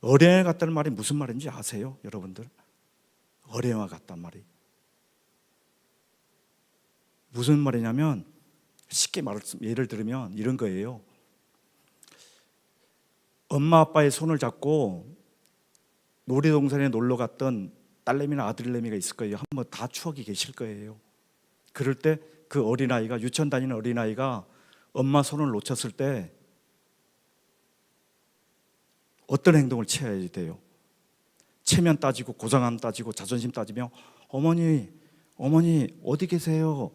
어린애 같다는 말이 무슨 말인지 아세요, 여러분들? 어린애와 같단 말이 무슨 말이냐면, 쉽게 예를 들으면 이런 거예요. 엄마 아빠의 손을 잡고 놀이동산에 놀러 갔던 딸내미나 아들내미가 있을 거예요. 한번 다 추억이 계실 거예요. 그럴 때 그 어린아이가, 유치원 다니는 어린아이가 엄마 손을 놓쳤을 때 어떤 행동을 취해야 돼요? 체면 따지고 고상함 따지고 자존심 따지며 어머니 어디 계세요?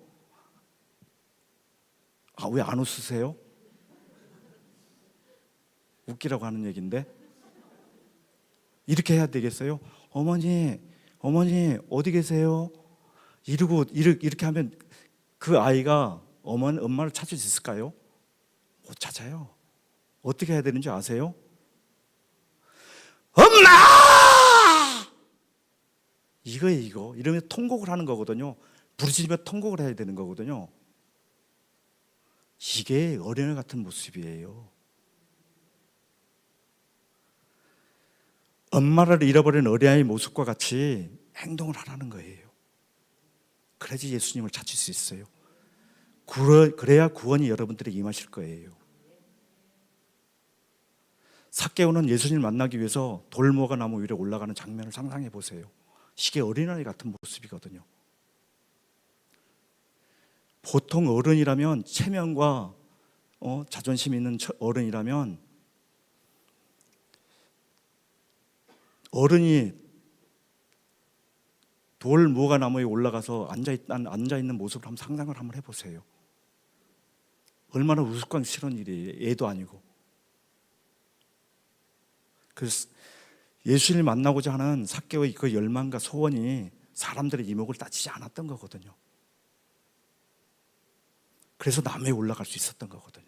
아, 왜 안 웃으세요? 웃기라고 하는 얘기인데 이렇게 해야 되겠어요? 어머니 어디 계세요? 이렇게 하면 그 아이가 엄마를 찾을 수 있을까요? 못 찾아요. 어떻게 해야 되는지 아세요? 엄마! 이거 이러면 통곡을 하는 거거든요. 부르짖으며 통곡을 해야 되는 거거든요. 이게 어린애 같은 모습이에요. 엄마를 잃어버린 어린아이의 모습과 같이 행동을 하라는 거예요. 그래야지 예수님을 찾을 수 있어요. 그래야 구원이 여러분들에게 임하실 거예요. 삭개오는 예수님을 만나기 위해서 돌무화과 나무 위로 올라가는 장면을 상상해 보세요. 이게 어린아이 같은 모습이거든요. 보통 어른이라면 체면과 자존심 있는 어른이라면 어른이 돌무화과 나무에 올라가서 앉아있는 모습을 한번 상상을 한번 해보세요. 얼마나 우스꽝스러운 일이에요. 애도 아니고. 그래서 예수님을 만나고자 하는 삭개오의 그 열망과 소원이 사람들의 이목을 따지지 않았던 거거든요. 그래서 나무에 올라갈 수 있었던 거거든요.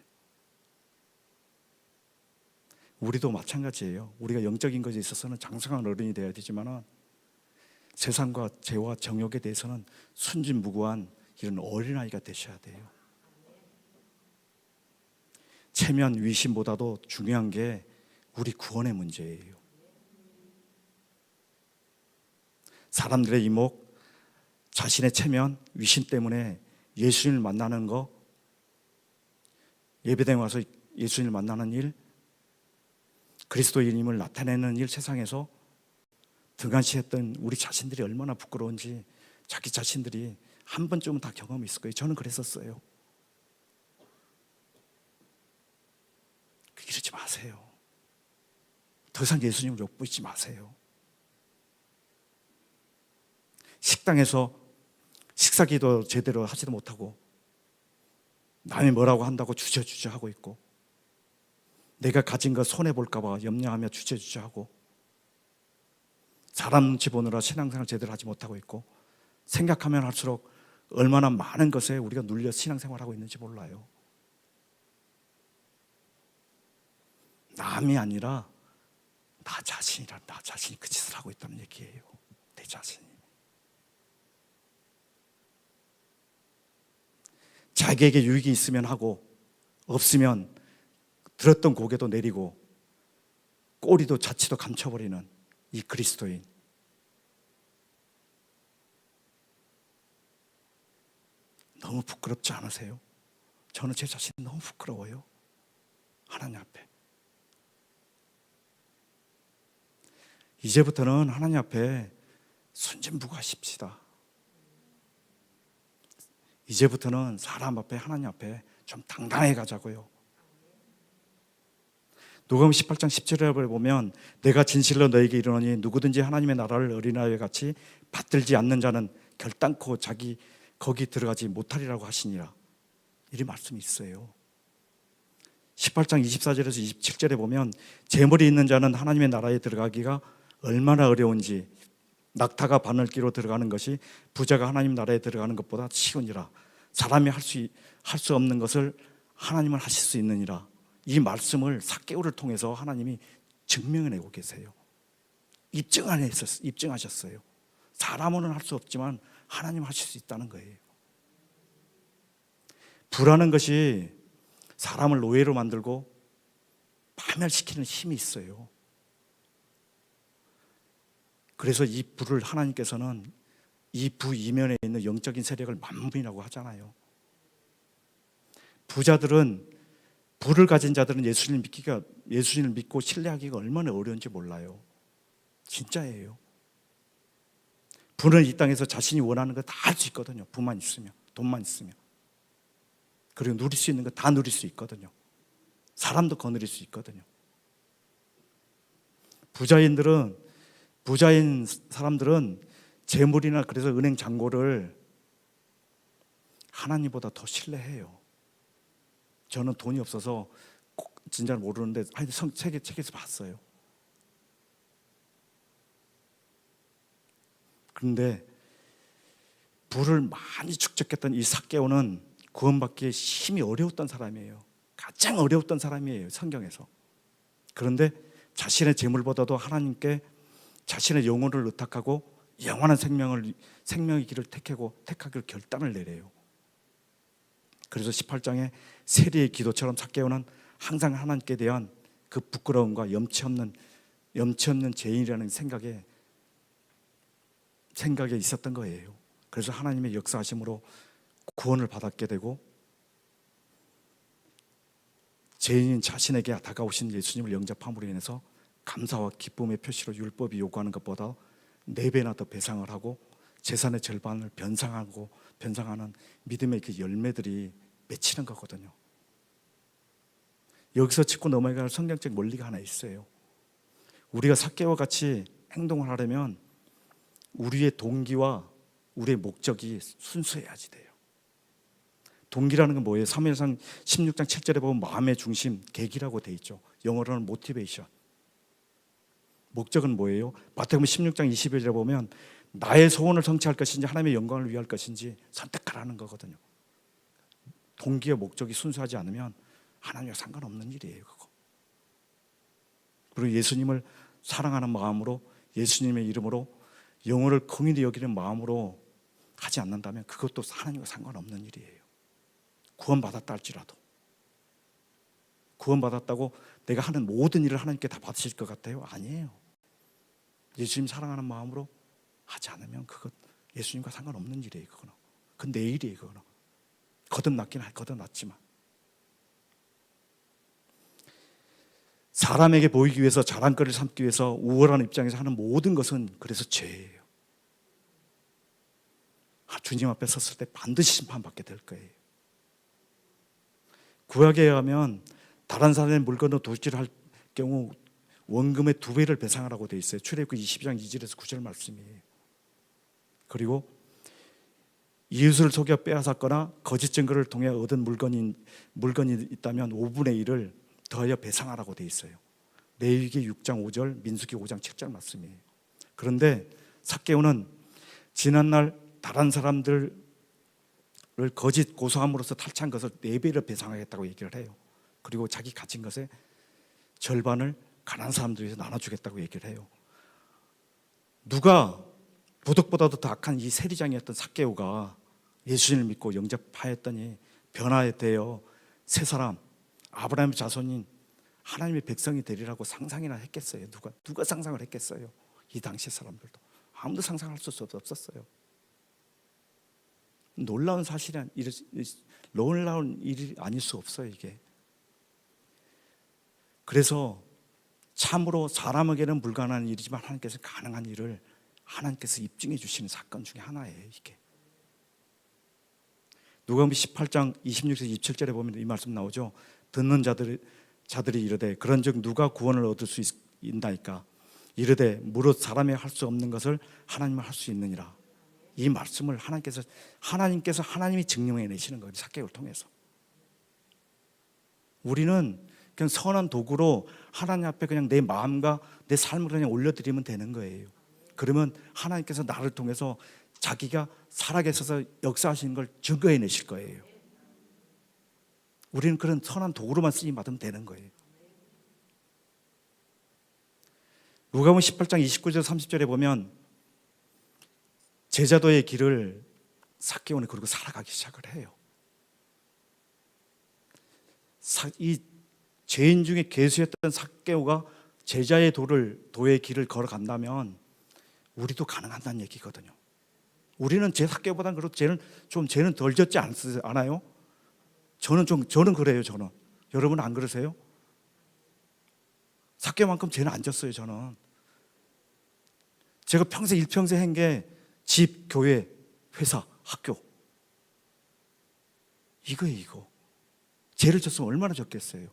우리도 마찬가지예요. 우리가 영적인 것에 있어서는 장성한 어른이 되어야 되지만 세상과 죄와 정욕에 대해서는 순진무구한 이런 어린아이가 되셔야 돼요. 체면 위신보다도 중요한 게 우리 구원의 문제예요. 사람들의 이목, 자신의 체면, 위신 때문에 예수님을 만나는 거, 예배당에 와서 예수님을 만나는 일, 그리스도인임을 나타내는 일, 세상에서 등한시했던 우리 자신들이 얼마나 부끄러운지 자기 자신들이 한 번쯤은 다 경험이 있을 거예요. 저는 그랬었어요. 이러지 마세요. 더 이상 예수님을 욕보이지 마세요. 식당에서 식사기도 제대로 하지도 못하고 남이 뭐라고 한다고 주저주저 하고 있고 내가 가진 거 손해볼까 봐 염려하며 주저주저 하고 사람 눈치 보느라 신앙생활 제대로 하지 못하고 있고 생각하면 할수록 얼마나 많은 것에 우리가 눌려 신앙생활하고 있는지 몰라요. 남이 아니라 나 자신이 그 짓을 하고 있다는 얘기예요. 내 자신이. 자기에게 유익이 있으면 하고 없으면 들었던 고개도 내리고 꼬리도 자치도 감춰버리는 이 그리스도인. 너무 부끄럽지 않으세요? 저는 제 자신이 너무 부끄러워요. 하나님 앞에. 이제부터는 하나님 앞에 순진무구하십시다. 이제부터는 사람 앞에 하나님 앞에 좀 당당해 가자고요. 누가복음 18장 17절에 보면 내가 진실로 너에게 이르노니 누구든지 하나님의 나라를 어린아이와 같이 받들지 않는 자는 결단코 거기 들어가지 못하리라고 하시니라. 이 말씀이 있어요. 18장 24절에서 27절에 보면 재물이 있는 자는 하나님의 나라에 들어가기가 얼마나 어려운지 낙타가 바늘기로 들어가는 것이 부자가 하나님 나라에 들어가는 것보다 쉬우니라. 사람이 할 수 없는 것을 하나님은 하실 수 있느니라. 이 말씀을 삭개오를 통해서 하나님이 증명해내고 계세요. 입증하셨어요. 사람은 할 수 없지만 하나님은 하실 수 있다는 거예요. 불하는 것이 사람을 노예로 만들고 파멸시키는 힘이 있어요. 그래서 이 불을 하나님께서는 이 부 이면에 있는 영적인 세력을 만문이라고 하잖아요. 부자들은 불을 가진 자들은 예수님을 믿고 신뢰하기가 얼마나 어려운지 몰라요. 진짜예요. 부는 이 땅에서 자신이 원하는 거 다 할 수 있거든요. 부만 있으면, 돈만 있으면. 그리고 누릴 수 있는 거 다 누릴 수 있거든요. 사람도 거느릴 수 있거든요. 부자인 사람들은 재물이나 그래서 은행 잔고를 하나님보다 더 신뢰해요. 저는 돈이 없어서 진짜 모르는데 책에서 봤어요. 그런데 부를 많이 축적했던 이 삭개오는 구원받기에 힘이 어려웠던 사람이에요. 가장 어려웠던 사람이에요, 성경에서. 그런데 자신의 재물보다도 하나님께 자신의 영혼을 의탁하고 영원한 생명의 길을 택하기로 결단을 내려요. 그래서 18장에 세리의 기도처럼 삭개오는 항상 하나님께 대한 그 부끄러움과 염치 없는 죄인이라는 생각에 있었던 거예요. 그래서 하나님의 역사하심으로 구원을 받았게 되고 죄인인 자신에게 다가오신 예수님을 영접함으로 인해서 감사와 기쁨의 표시로 율법이 요구하는 것보다 4배나 더 배상을 하고 재산의 절반을 변상하는 믿음의 그 열매들이 맺히는 거거든요. 여기서 짚고 넘어갈 성경적 원리가 하나 있어요. 우리가 삭개와 같이 행동을 하려면 우리의 동기와 우리의 목적이 순수해야지 돼요. 동기라는 건 뭐예요? 사무엘상 16장 7절에 보면 마음의 중심, 계기라고 돼 있죠. 영어로는 모티베이션. 목적은 뭐예요? 마태복음 16장 21절에 보면 나의 소원을 성취할 것인지 하나님의 영광을 위할 것인지 선택하라는 거거든요. 동기와 목적이 순수하지 않으면 하나님과 상관없는 일이에요, 그거. 그리고 예수님을 사랑하는 마음으로, 예수님의 이름으로 영혼을 긍휼히 여기는 마음으로 하지 않는다면 그것도 하나님과 상관없는 일이에요. 구원받았다 할지라도. 구원받았다고 내가 하는 모든 일을 하나님께 다 받으실 것 같아요? 아니에요. 예수님 사랑하는 마음으로 하지 않으면 그것 예수님과 상관없는 일이에요. 그건 내 일이에요. 그거는 거듭났지만 사람에게 보이기 위해서, 자랑거리를 삼기 위해서 우월한 입장에서 하는 모든 것은 그래서 죄예요. 주님 앞에 섰을 때 반드시 심판받게 될 거예요. 구약에 의하면 다른 사람의 물건으로 도둑질을 할 경우 원금의 2배를 배상하라고 되어 있어요. 출애굽기 22장 2절에서 9절 말씀이에요. 그리고 이웃을 속여 빼앗았거나 거짓 증거를 통해 얻은 물건이 있다면 5분의 1을 더하여 배상하라고 되어 있어요. 레위기 6장 5절, 민수기 5장 7절 말씀이에요. 그런데 삭개오는 지난날 다른 사람들을 거짓 고소함으로써 탈취한 것을 4배를 배상하겠다고 얘기를 해요. 그리고 자기 가진 것의 절반을 가난한 사람들 위해서 나눠주겠다고 얘기를 해요. 누가 도둑보다도 더 악한 이 세리장이었던 삭개오가 예수님을 믿고 영접하였더니 변화되어 새 사람, 아브라함의 자손인 하나님의 백성이 되리라고 상상이나 했겠어요? 누가 상상을 했겠어요? 이 당시 사람들도 아무도 상상할 수 없었어요. 놀라운 일이 아닐 수 없어요, 이게. 그래서 참으로 사람에게는 불가능한 일이지만 하나님께서 가능한 일을 하나님께서 입증해 주시는 사건 중에 하나예요, 이게. 누가복음 18장 26에서 27절에 보면 이 말씀 나오죠. 듣는 자들이 이르되 그런즉 누가 구원을 얻을 수 있나이까? 이르되 무릇 사람이 할 수 없는 것을 하나님은 할 수 있느니라. 이 말씀을 하나님이 증명해 내시는 거예요. 삭개오를 통해서. 우리는 그냥 선한 도구로 하나님 앞에 그냥 내 마음과 내 삶을 그냥 올려드리면 되는 거예요. 그러면 하나님께서 나를 통해서 자기가 살아계셔서 역사하시는 걸 증거해 내실 거예요. 우리는 그런 선한 도구로만 쓰임 받으면 되는 거예요. 누가복음 18장 29절 30절에 보면 제자도의 길을 삭개오는 그리고 살아가기 시작을 해요. 이 죄인 중에 괴수였던 삭개오가 제자의 도의 길을 걸어간다면 우리도 가능하다는 얘기거든요. 우리는 제 삭개오보다는 그래도 죄는 덜 졌지 않아요? 저는 그래요. 저는. 여러분 안 그러세요? 삭개오만큼 죄는 안 졌어요. 저는. 제가 일평생 한 게 집, 교회, 회사, 학교 이거예요. 이거. 죄를 졌으면 얼마나 졌겠어요.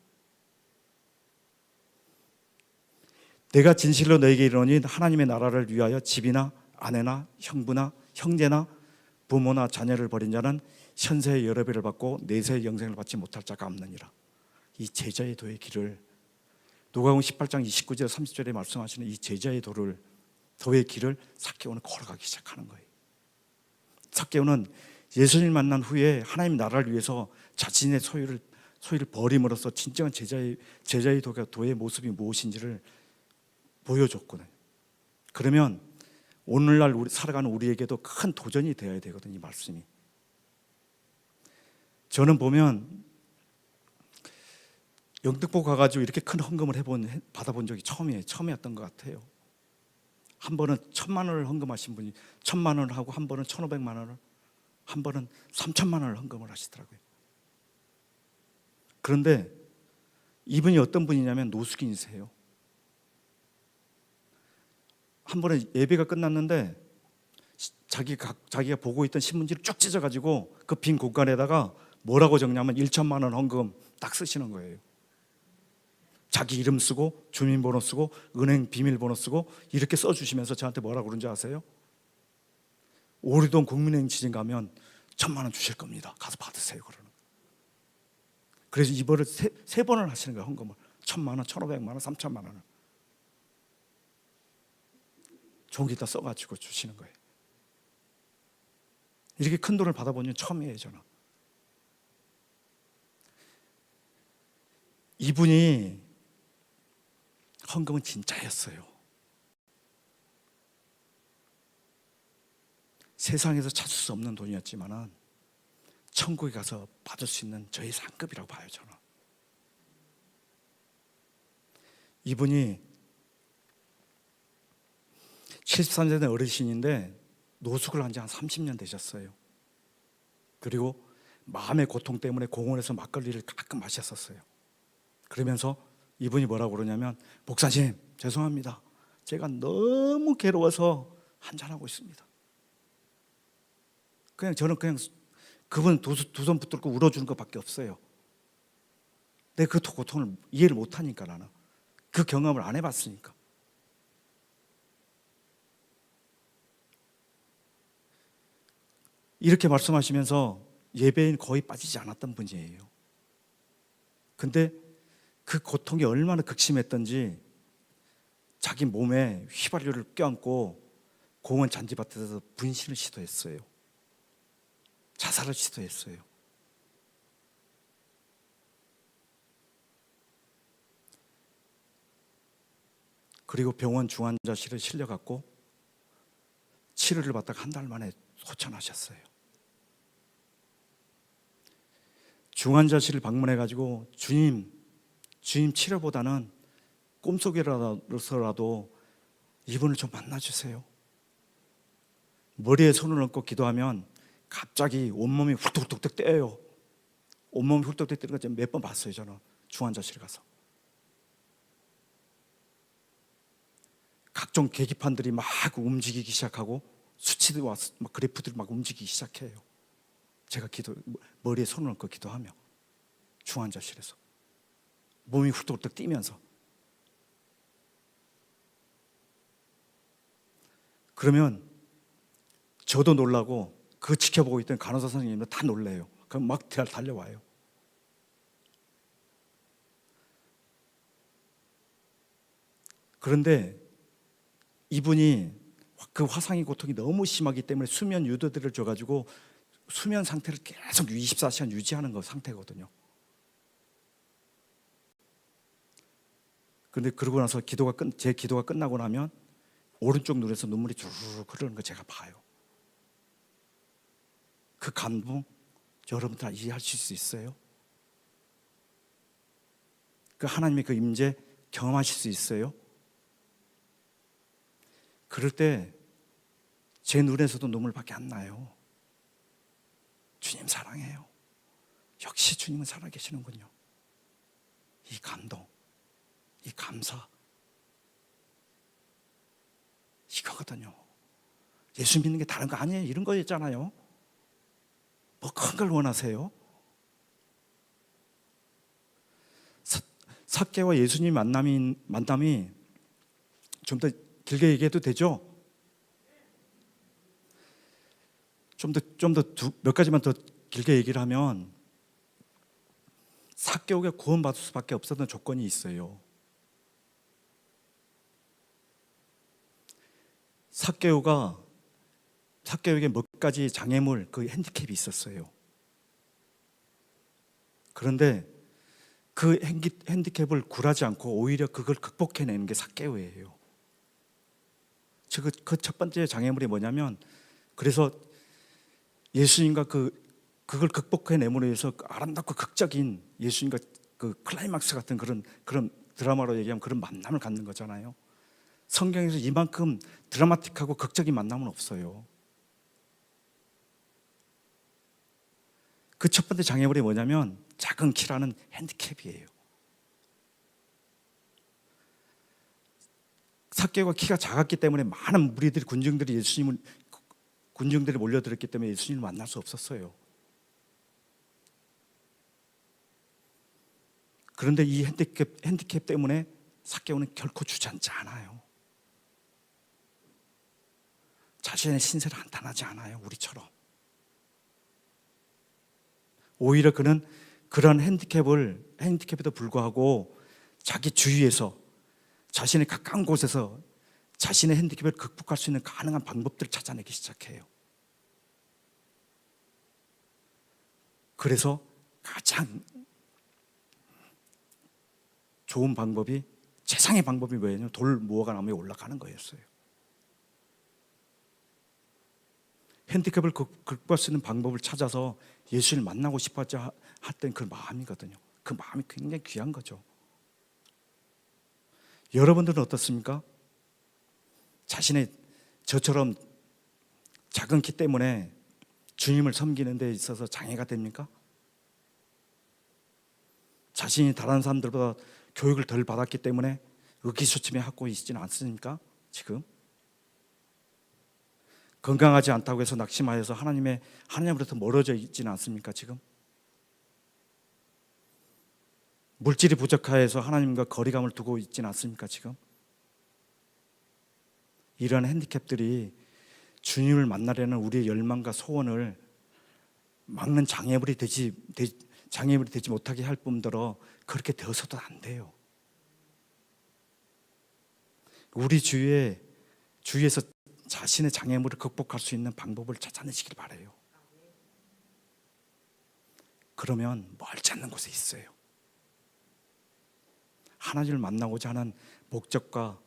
내가 진실로 너에게 이르노니 하나님의 나라를 위하여 집이나 아내나 형부나 형제나 부모나 자녀를 버린 자는 현세의 여러 배를 받고 내세의 영생을 받지 못할 자가 없느니라. 이 제자의 도의 길을 누가복음 18장 29절 30절에 말씀하시는 이 제자의 도의 길을 삭개오는 걸어가기 시작하는 거예요. 삭개오는 예수님을 만난 후에 하나님 나라를 위해서 자신의 소유를 버림으로써 진정한 제자의 도의 모습이 무엇인지를 보여줬거든요. 그러면 오늘날 살아가는 우리에게도 큰 도전이 되어야 되거든요, 이 말씀이. 저는 보면 영등포 가가지고 이렇게 큰 헌금을 받아본 적이 처음이었던 것 같아요. 한 번은 1,000만 원을 헌금하신 분이 1,000만 원을 하고, 한 번은 1,500만 원을, 한 번은 3,000만 원을 헌금을 하시더라고요. 그런데 이분이 어떤 분이냐면 노숙인이세요. 한 번에 예배가 끝났는데 자기가 보고 있던 신문지를 쭉 찢어가지고 그 빈 공간에다가 뭐라고 적냐면 1,000만 원 헌금 딱 쓰시는 거예요. 자기 이름 쓰고 주민번호 쓰고 은행 비밀번호 쓰고 이렇게 써주시면서 저한테 뭐라고 그런지 아세요? 오리동 국민은행 지진 가면 1,000만 원 주실 겁니다. 가서 받으세요. 그러는. 그래서 이번을 세 번을 하시는 거예요. 헌금을 1,000만 원, 1,500만 원, 3,000만 원을 종이에다 써가지고 주시는 거예요. 이렇게 큰 돈을 받아본 적 처음이에요, 저는. 이분이 헌금은 진짜였어요. 세상에서 찾을 수 없는 돈이었지만은 천국에 가서 받을 수 있는 저의 상급이라고 봐요, 저는. 이분이 73세 된 어르신인데 노숙을 한 지 한 30년 되셨어요. 그리고 마음의 고통 때문에 공원에서 막걸리를 가끔 마셨었어요. 그러면서 이분이 뭐라고 그러냐면, 목사님 죄송합니다, 제가 너무 괴로워서 한잔하고 있습니다. 저는 그냥 그분 두 손 붙들고 울어주는 것밖에 없어요. 내가 그 고통을 이해를 못하니까, 나는 그 경험을 안 해봤으니까. 이렇게 말씀하시면서 예배엔 거의 빠지지 않았던 분이에요. 근데 그 고통이 얼마나 극심했던지 자기 몸에 휘발유를 껴안고 공원 잔디밭에서 분신을 시도했어요. 자살을 시도했어요. 그리고 병원 중환자실에 실려갔고 치료를 받다가 한 달 만에 소천하셨어요. 중환자실을 방문해가지고 주님 치료보다는 꿈속에서라도 이분을 좀 만나주세요. 머리에 손을 얹고 기도하면 갑자기 온몸이 훌떡훌떡 뛰어요. 온몸이 훌떡훌떡 뛰는 거 몇 번 봤어요, 저는 중환자실에 가서. 각종 계기판들이 막 움직이기 시작하고 수치들 와서 막 그래프들이 막 움직이기 시작해요. 제가 머리에 손을 얹고 기도하며 중환자실에서 몸이 훌떡훌떡 뛰면서. 그러면 저도 놀라고 그 지켜보고 있던 간호사 선생님도 다 놀래요. 그럼 막 달려와요. 그런데 이분이 그 화상의 고통이 너무 심하기 때문에 수면 유도제를 줘가지고 수면 상태를 계속 24시간 유지하는 거 상태거든요. 그런데 그러고 나서 제 기도가 끝나고 나면 오른쪽 눈에서 눈물이 주르륵 흐르는 거 제가 봐요. 그 감동 여러분 다 이해하실 수 있어요? 그 하나님의 그 임재 경험하실 수 있어요? 그럴 때 제 눈에서도 눈물밖에 안 나요. 주님 사랑해요. 역시 주님은 살아계시는군요. 이 감동, 이 감사, 이거거든요. 예수 믿는 게 다른 거 아니에요. 이런 거였잖아요. 뭐 큰 걸 원하세요? 삭개와 예수님 만남이 좀 더 길게 얘기해도 되죠? 몇 가지만 더 길게 얘기를 하면, 삭개오가 구원받을 수밖에 없었던 조건이 있어요. 삭개오에게 몇 가지 장애물, 그 핸디캡이 있었어요. 그런데 그 핸디캡을 굴하지 않고 오히려 그걸 극복해내는 게 삭개오예요. 그 첫 번째 장애물이 뭐냐면, 그래서 예수님과 그걸 극복해내므로 해서 아름답고 극적인 예수님과 그 클라이막스 같은 그런 드라마로 얘기하면 그런 만남을 갖는 거잖아요. 성경에서 이만큼 드라마틱하고 극적인 만남은 없어요. 그 첫 번째 장애물이 뭐냐면 작은 키라는 핸디캡이에요. 삭개오가 키가 작았기 때문에 많은 무리들이 군중들이 몰려들었기 때문에 예수님을 만날 수 없었어요. 그런데 이 핸디캡 때문에 삭개오는 결코 주저앉지 않아요. 자신의 신세를 한탄하지 않아요. 우리처럼. 오히려 그는 그런 핸디캡에도 불구하고 자기 주위에서, 자신의 가까운 곳에서 자신의 핸디캡을 극복할 수 있는 가능한 방법들을 찾아내기 시작해요. 그래서 가장 좋은 방법이, 최상의 방법이 뭐였냐면 돌 무화과 나무에 올라가는 거였어요. 핸디캡을 극복할 수 있는 방법을 찾아서 예수를 만나고 싶었자 했던 그 마음이거든요. 그 마음이 굉장히 귀한 거죠. 여러분들은 어떻습니까? 자신의 저처럼 작은 키 때문에 주님을 섬기는 데 있어서 장애가 됩니까? 자신이 다른 사람들보다 교육을 덜 받았기 때문에 의기소침해 하고 있지는 않습니까? 지금 건강하지 않다고 해서 낙심하여서 하나님으로부터 멀어져 있지는 않습니까? 지금 물질이 부족하여서 하나님과 거리감을 두고 있지는 않습니까? 지금 이러한 핸디캡들이 주님을 만나려는 우리의 열망과 소원을 막는 장애물이 되지 못하게 할 뿐더러 그렇게 되어서도 안 돼요. 우리 주위에서 자신의 장애물을 극복할 수 있는 방법을 찾아내시길 바라요. 그러면 멀지 않는 곳에 있어요. 하나님을 만나고자 하는 목적과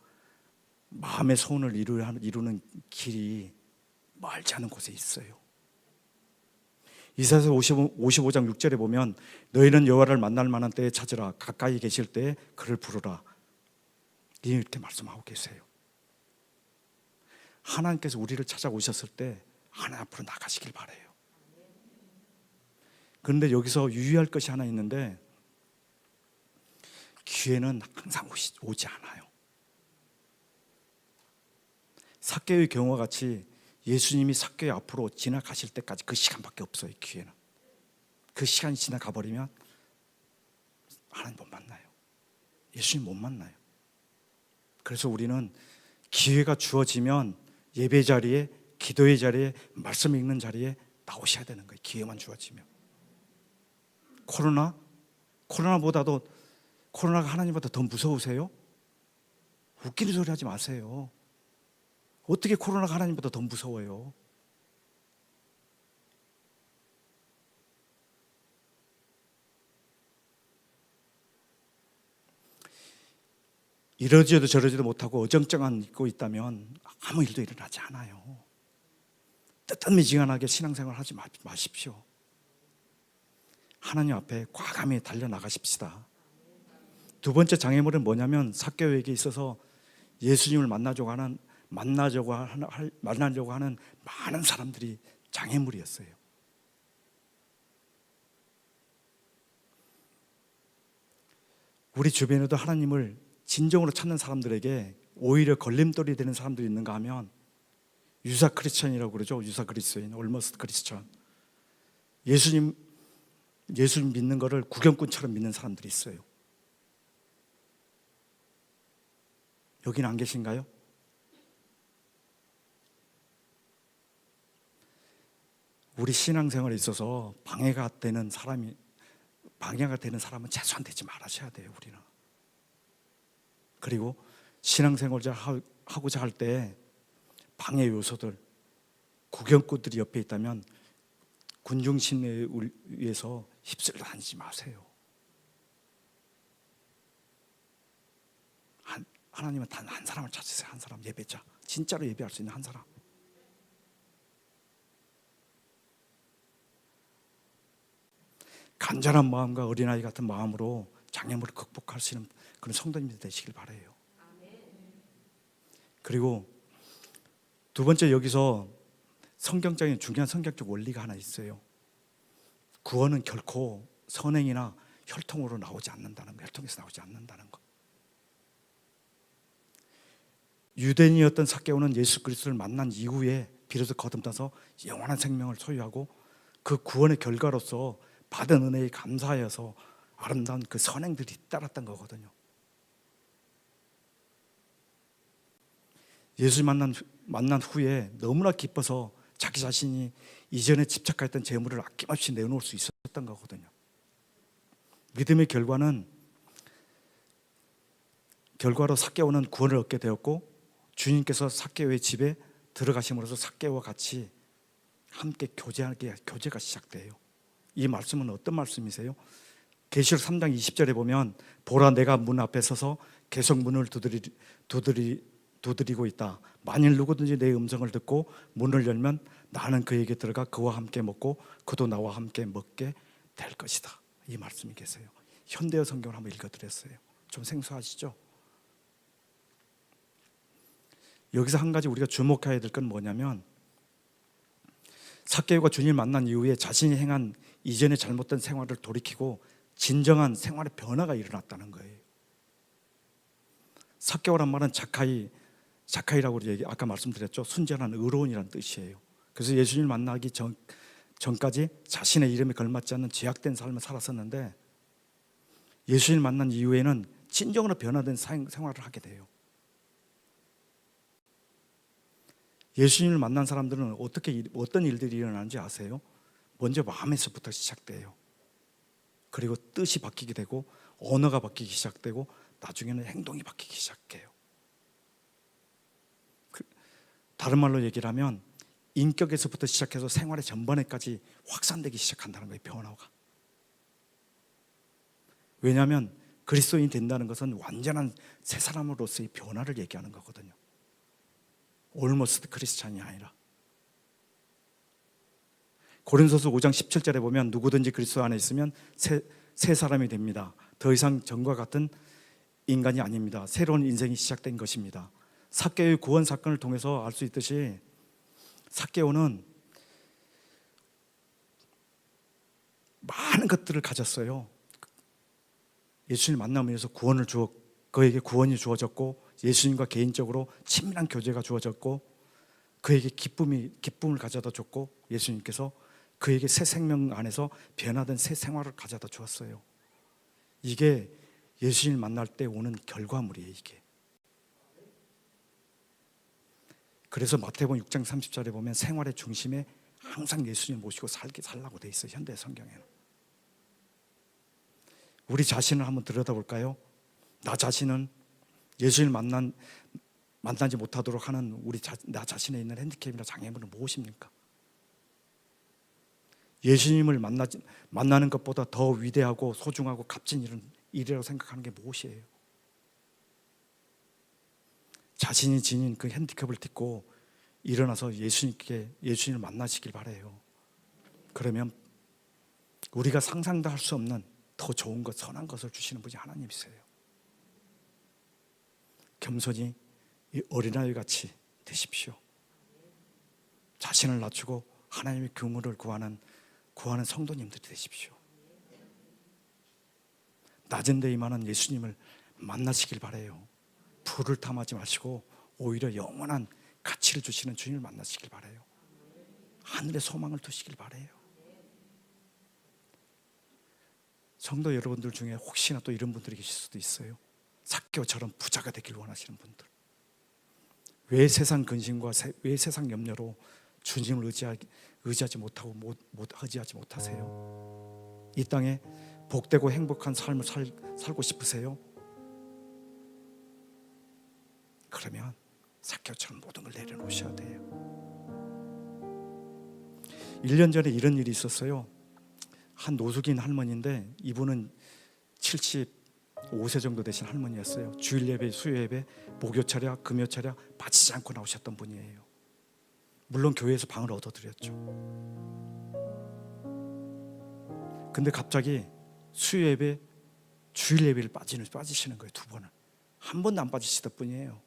마음의 소원을 이루는 길이 멀지 않은 곳에 있어요. 이사야서 55장 6절에 보면 너희는 여호와를 만날 만한 때에 찾으라, 가까이 계실 때에 그를 부르라, 이렇게 말씀하고 계세요. 하나님께서 우리를 찾아오셨을 때 하나님 앞으로 나가시길 바라요. 그런데 여기서 유의할 것이 하나 있는데, 기회는 항상 오지 않아요. 삭개오의 경우와 같이 예수님이 삭개오 앞으로 지나가실 때까지 그 시간밖에 없어요. 기회는. 그 시간이 지나가 버리면 하나님 못 만나요. 예수님 못 만나요. 그래서 우리는 기회가 주어지면 예배 자리에, 기도의 자리에, 말씀 읽는 자리에 나오셔야 되는 거예요. 기회만 주어지면. 코로나가 하나님보다 더 무서우세요? 웃기는 소리 하지 마세요. 어떻게 코로나가 하나님보다 더 무서워요? 이러지도 저러지도 못하고 어정쩡한 있고 있다면 아무 일도 일어나지 않아요. 뜨뜻미지근하게 신앙생활 하지 마십시오. 하나님 앞에 과감히 달려나가십시다. 두 번째 장애물은 뭐냐면 삭개오에게 있어서 예수님을 만나려고 하는 많은 사람들이 장애물이었어요. 우리 주변에도 하나님을 진정으로 찾는 사람들에게 오히려 걸림돌이 되는 사람들이 있는가 하면 유사 크리스천이라고 그러죠. 유사 그리스도인, 올머스트 크리스천. 예수님 믿는 거를 구경꾼처럼 믿는 사람들이 있어요. 여기는 안 계신가요? 우리 신앙생활에 있어서 방해가 되는 사람은 최소한 되지 말아셔야 돼요. 우리는. 그리고 신앙생활을 하고자 할 때 방해 요소들, 구경꾼들이 옆에 있다면 군중심리에 위해서 휩쓸려 다니지 마세요. 하나님은 단 한 사람을 찾으세요. 한 사람, 예배자. 진짜로 예배할 수 있는 한 사람. 간절한 마음과 어린아이 같은 마음으로 장애물을 극복할 수 있는 그런 성도님들 되시길 바라요. 그리고 두 번째, 여기서 성경적인 중요한 성경적 원리가 하나 있어요. 구원은 결코 선행이나 혈통으로 나오지 않는다는 거, 혈통에서 나오지 않는다는 거. 유대인이었던 삭개오는 예수 그리스도를 만난 이후에 비로소 거듭나서 영원한 생명을 소유하고 그 구원의 결과로서 받은 은혜에 감사하여서 아름다운 그 선행들이 따랐던 거거든요. 예수 만난 후에 너무나 기뻐서 자기 자신이 이전에 집착했던 재물을 아낌없이 내놓을 수 있었던 거거든요. 믿음의 결과로 삭개오는 구원을 얻게 되었고, 주님께서 삭개오의 집에 들어가심으로써 삭개오와 같이 함께 교제가 시작돼요. 이 말씀은 어떤 말씀이세요? 계시록 3장 20절에 보면 보라, 내가 문 앞에 서서 계속 문을 두드리고 있다. 만일 누구든지 내 음성을 듣고 문을 열면 나는 그에게 들어가 그와 함께 먹고 그도 나와 함께 먹게 될 것이다. 이 말씀이 계세요. 현대어 성경을 한번 읽어드렸어요. 좀 생소하시죠? 여기서 한 가지 우리가 주목해야 될 건 뭐냐면, 삭개오가 주님을 만난 이후에 자신이 행한 이전의 잘못된 생활을 돌이키고 진정한 생활의 변화가 일어났다는 거예요. 삭개오란 말은 자카이라고 아까 말씀드렸죠. 순전한 의로운이라는 뜻이에요. 그래서 예수님을 만나기 전까지 자신의 이름에 걸맞지 않는 죄악된 삶을 살았었는데, 예수님을 만난 이후에는 진정으로 변화된 생활을 하게 돼요. 예수님을 만난 사람들은 어떤 일들이 일어나는지 아세요? 먼저 마음에서부터 시작돼요. 그리고 뜻이 바뀌게 되고 언어가 바뀌기 시작되고 나중에는 행동이 바뀌기 시작해요. 다른 말로 얘기를 하면 인격에서부터 시작해서 생활의 전반에까지 확산되기 시작한다는 거예요. 변화가. 왜냐하면 그리스도인이 된다는 것은 완전한 새 사람으로서의 변화를 얘기하는 거거든요. 올머스트 크리스찬이 아니라. 고린도서 5장 17절에 보면 누구든지 그리스도 안에 있으면 새 사람이 됩니다. 더 이상 전과 같은 인간이 아닙니다. 새로운 인생이 시작된 것입니다. 삭개오의 구원 사건을 통해서 알 수 있듯이 삭개오는 많은 것들을 가졌어요. 예수님 만나면서 그에게 구원이 주어졌고, 예수님과 개인적으로 친밀한 교제가 주어졌고, 그에게 기쁨을 가져다 줬고, 예수님께서 그에게 새 생명 안에서 변화된 새 생활을 가져다 주었어요. 이게 예수님을 만날 때 오는 결과물이에요. 이게. 그래서 마태복음 6장 30절에 보면 생활의 중심에 항상 예수님 모시고 살라고 돼 있어요. 현대 성경에는. 우리 자신을 한번 들여다볼까요? 나 자신은 예수님을 만나지 못하도록 하는 나 자신에 있는 핸디캡이나 장애물은 무엇입니까? 예수님을 만나는 것보다 더 위대하고 소중하고 값진 일이라고 생각하는 게 무엇이에요? 자신이 지닌 그 핸디캡을 딛고 일어나서 예수님을 만나시길 바라요. 그러면 우리가 상상도 할 수 없는 더 좋은 것, 선한 것을 주시는 분이 하나님이세요. 겸손히 어린아이 같이 되십시오. 자신을 낮추고 하나님의 긍휼을 구하는 성도님들이 되십시오. 낮은 데 임하는 예수님을 만나시길 바라요. 불을 탐하지 마시고 오히려 영원한 가치를 주시는 주님을 만나시길 바라요. 하늘의 소망을 두시길 바라요. 성도 여러분들 중에 혹시나 또 이런 분들이 계실 수도 있어요. 삭개오처럼 부자가 되길 원하시는 분들. 왜 세상 근심과 왜 세상 염려로 주님을 의지하지 못하세요? 이 땅에 복되고 행복한 삶을 살고 싶으세요? 그러면 삭개오처럼 모든 걸 내려놓으셔야 돼요. 1년 전에 이런 일이 있었어요. 한 노숙인 할머니인데 이분은 5세 정도 되신 할머니였어요. 주일 예배, 수요 예배, 목요 차례, 금요 차례 빠지지 않고 나오셨던 분이에요. 물론 교회에서 방을 얻어드렸죠. 근데 갑자기 수요 예배, 주일 예배를 빠지시는 거예요. 2번을. 한 번도 안 빠지시던 분이에요.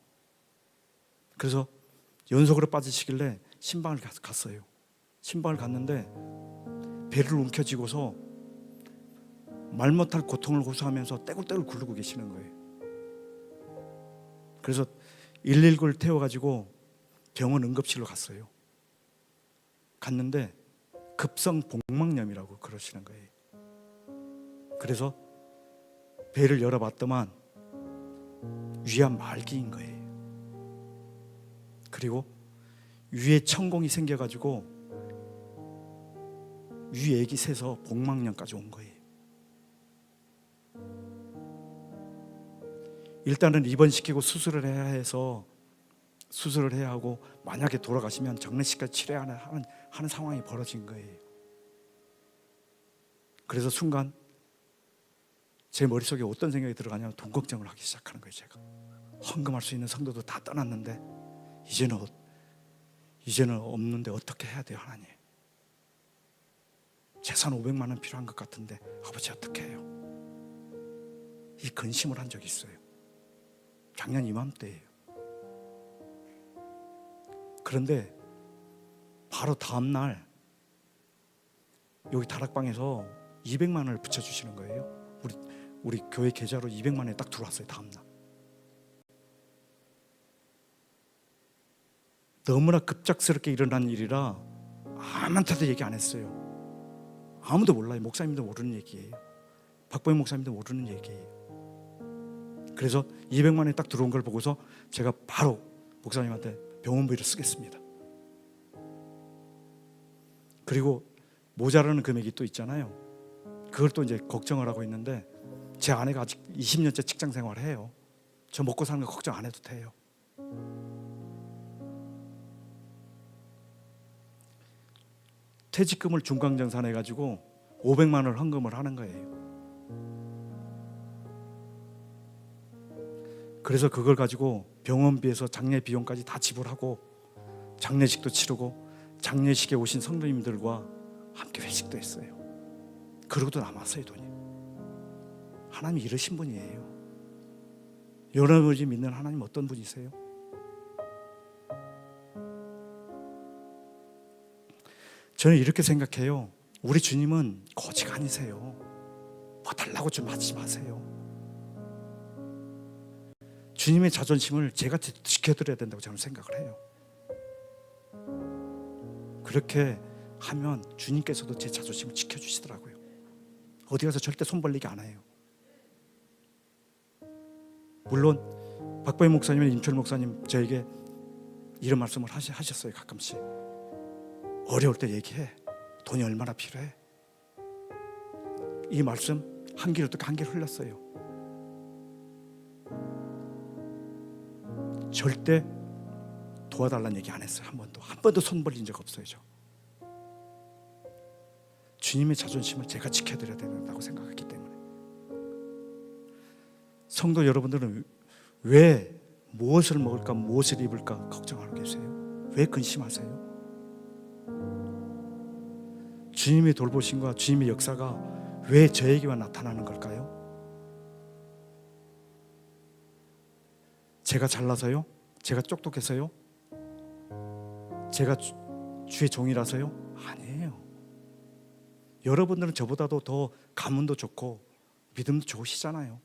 그래서 연속으로 빠지시길래 신방을 갔어요. 신방을 갔는데 배를 움켜쥐고서 말 못할 고통을 호소하면서 떼굴떼굴 굴르고 계시는 거예요. 그래서 119를 태워가지고 병원 응급실로 갔어요. 갔는데 급성 복막염이라고 그러시는 거예요. 그래서 배를 열어봤더만 위암 말기인 거예요. 그리고 위에 천공이 생겨가지고 위액이 새서 복막염까지 온 거예요. 일단은 입원시키고 수술을 해야 해서 수술을 해야 하고, 만약에 돌아가시면 장례식까지 치러야 하는 상황이 벌어진 거예요. 그래서 순간 제 머릿속에 어떤 생각이 들어가냐면 돈 걱정을 하기 시작하는 거예요. 제가 헌금할 수 있는 성도도 다 떠났는데 이제는 없는데 어떻게 해야 돼요? 하나님, 재산 500만 원 필요한 것 같은데 아버지 어떻게 해요? 이 근심을 한 적이 있어요. 작년 이맘때예요. 그런데 바로 다음날 여기 다락방에서 200만 원을 붙여주시는 거예요. 우리 교회 계좌로 200만 원이 딱 들어왔어요. 다음날. 너무나 급작스럽게 일어난 일이라 아무한테도 얘기 안 했어요. 아무도 몰라요. 목사님도 모르는 얘기예요. 박보영 목사님도 모르는 얘기예요. 그래서 200만 원이 딱 들어온 걸 보고서 제가 바로 목사님한테 병원비를 쓰겠습니다. 그리고 모자라는 금액이 또 있잖아요. 그걸 또 이제 걱정을 하고 있는데, 제 아내가 아직 20년째 직장 생활을 해요. 저 먹고 사는 거 걱정 안 해도 돼요. 퇴직금을 중간정산해가지고 500만 원을 헌금을 하는 거예요. 그래서 그걸 가지고 병원비에서 장례 비용까지 다 지불하고, 장례식도 치르고, 장례식에 오신 성도님들과 함께 회식도 했어요. 그러고도 남았어요, 돈이. 하나님이 이러신 분이에요. 여러분이 믿는 하나님 어떤 분이세요? 저는 이렇게 생각해요. 우리 주님은 거지가 아니세요. 뭐 달라고 좀 하지 마세요. 주님의 자존심을 제가 지켜드려야 된다고 저는 생각을 해요. 그렇게 하면 주님께서도 제 자존심을 지켜주시더라고요. 어디 가서 절대 손 벌리기 안 해요. 물론 박보영 목사님이나 임철 목사님 저에게 이런 말씀을 하셨어요. 가끔씩 어려울 때 얘기해. 돈이 얼마나 필요해. 이 말씀 한 귀로 듣고 한 귀로 흘렸어요. 절대 도와달라는 얘기 안 했어요. 한 번도 손 벌린 적 없어요. 저 주님의 자존심을 제가 지켜드려야 된다고 생각했기 때문에. 성도 여러분들은 왜 무엇을 먹을까, 무엇을 입을까 걱정하고 계세요? 왜 근심하세요? 주님의 돌보심과 주님의 역사가 왜 저에게만 나타나는 걸까요? 제가 잘나서요? 제가 똑똑해서요? 제가 주의 종이라서요? 아니에요. 여러분들은 저보다도 더 가문도 좋고 믿음도 좋으시잖아요.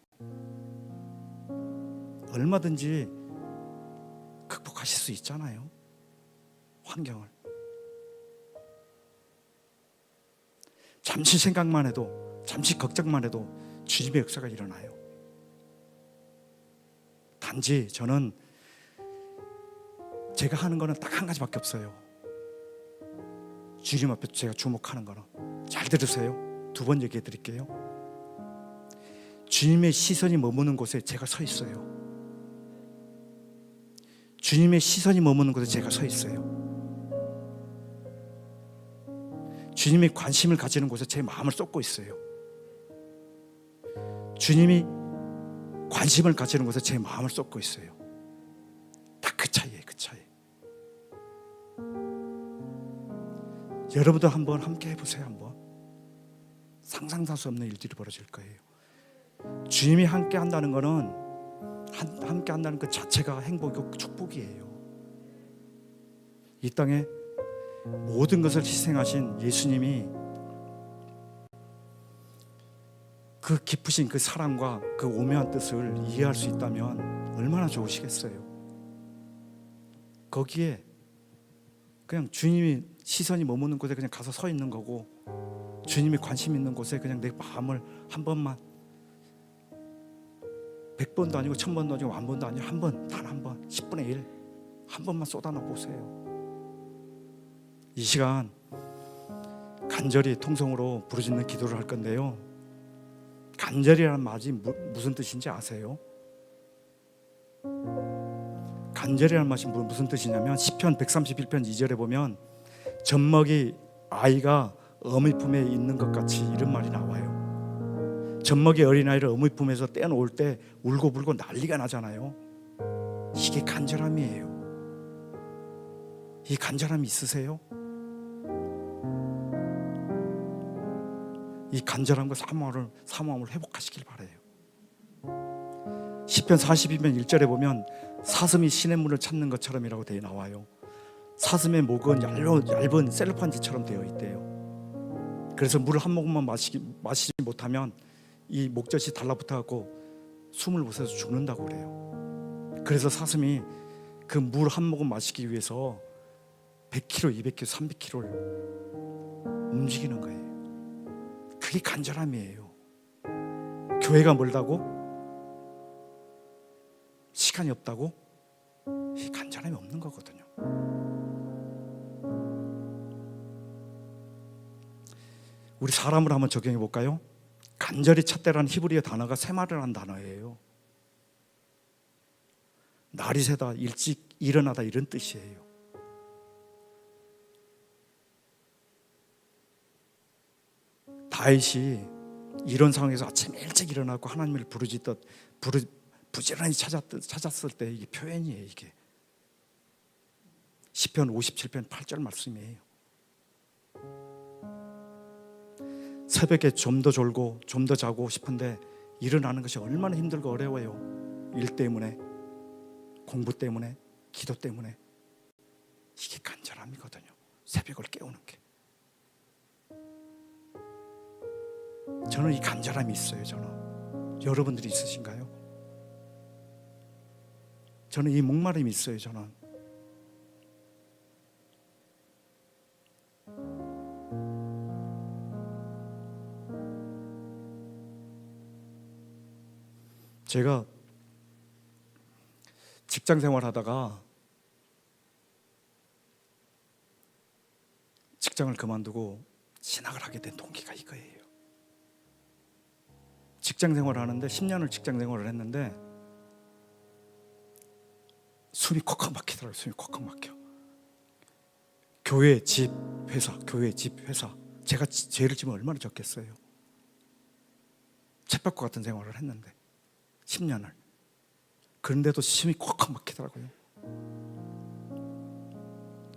얼마든지 극복하실 수 있잖아요. 환경을. 잠시 생각만 해도, 잠시 걱정만 해도 주님의 역사가 일어나요. 단지 저는 제가 하는 거는 딱 한 가지밖에 없어요. 주님 앞에 제가 주목하는 거는, 잘 들으세요. 2번 얘기해 드릴게요. 주님의 시선이 머무는 곳에 제가 서 있어요. 주님의 시선이 머무는 곳에 제가 서 있어요. 주님의 관심을 가지는 곳에 제 마음을 쏟고 있어요. 주님이 관심을 가지는 곳에 제 마음을 쏟고 있어요. 딱 그 차이예요. 그 차이. 여러분도 한번 함께 해보세요. 한번 상상할 수 없는 일들이 벌어질 거예요. 주님이 함께 한다는 거는 함께 한다는 그 자체가 행복이고 축복이에요. 이 땅에 모든 것을 희생하신 예수님이 그 깊으신 그 사랑과 그 오묘한 뜻을 이해할 수 있다면 얼마나 좋으시겠어요. 거기에 그냥 주님이 시선이 머무는 곳에 그냥 가서 서 있는 거고, 주님이 관심 있는 곳에 그냥 내 마음을 한 번만, 100번도 아니고 1000번도 아니고 1000번도 아니고 한 번, 단 한 번, 10분의 1 한 번만 쏟아넣어 보세요. 이 시간 간절히 통성으로 부르짖는 기도를 할 건데요, 간절이라는 말이 무슨 뜻인지 아세요? 간절이라는 말이 무슨 뜻이냐면 시편 131편 2절에 보면 젖먹이 아이가 어머니 품에 있는 것 같이 이런 말이 나와요. 젖먹이 어린아이를 어머니 품에서 떼어놓을 때 울고불고 난리가 나잖아요. 이게 간절함이에요. 이 간절함이 있으세요? 이 간절함과 사모함을 회복하시길 바라요. 시편 42편 1절에 보면 사슴이 시냇물을 찾는 것처럼이라고 되어 나와요. 사슴의 목은 얇은 셀로판지처럼 되어 있대요. 그래서 물을 한 모금만 마시지 못하면 이 목젖이 달라붙어 갖고 숨을 못 쉬어서 죽는다고 그래요. 그래서 사슴이 그 물 한 모금 마시기 위해서 100km, 200km, 300km를 움직이는 거예요. 그게 간절함이에요. 교회가 멀다고? 시간이 없다고? 이 간절함이 없는 거거든요. 우리 사람을 한번 적용해 볼까요? 간절히 찾다라는 히브리어 단어가 세마르라는 단어예요. 날이 새다, 일찍 일어나다 이런 뜻이에요. 다윗이 이런 상황에서 아침 일찍 일어나고 하나님을 부르짖듯 부지런히 찾았을 때 이게 표현이에요. 이게 시편 57편 8절 말씀이에요. 새벽에 좀 더 졸고 좀 더 자고 싶은데 일어나는 것이 얼마나 힘들고 어려워요. 일 때문에, 공부 때문에, 기도 때문에. 이게 간절함이거든요. 새벽을 깨우는 게. 저는 이 간절함이 있어요. 저는. 여러분들이 있으신가요? 저는 이 목마름이 있어요. 저는. 제가 직장 생활하다가 직장을 그만두고 신학을 하게 된 동기가 이거예요. 직장 생활하는데 10년을 직장 생활을 했는데 숨이 kokkok막히더라고요. 숨이 kokkok 막혀. 교회, 집, 회사, 교회, 집, 회사. 제가 죄를 지면 얼마나 적겠어요. 쳇바퀴 같은 생활을 했는데 10년을. 그런데도 숨이 kokkok 막히더라고요.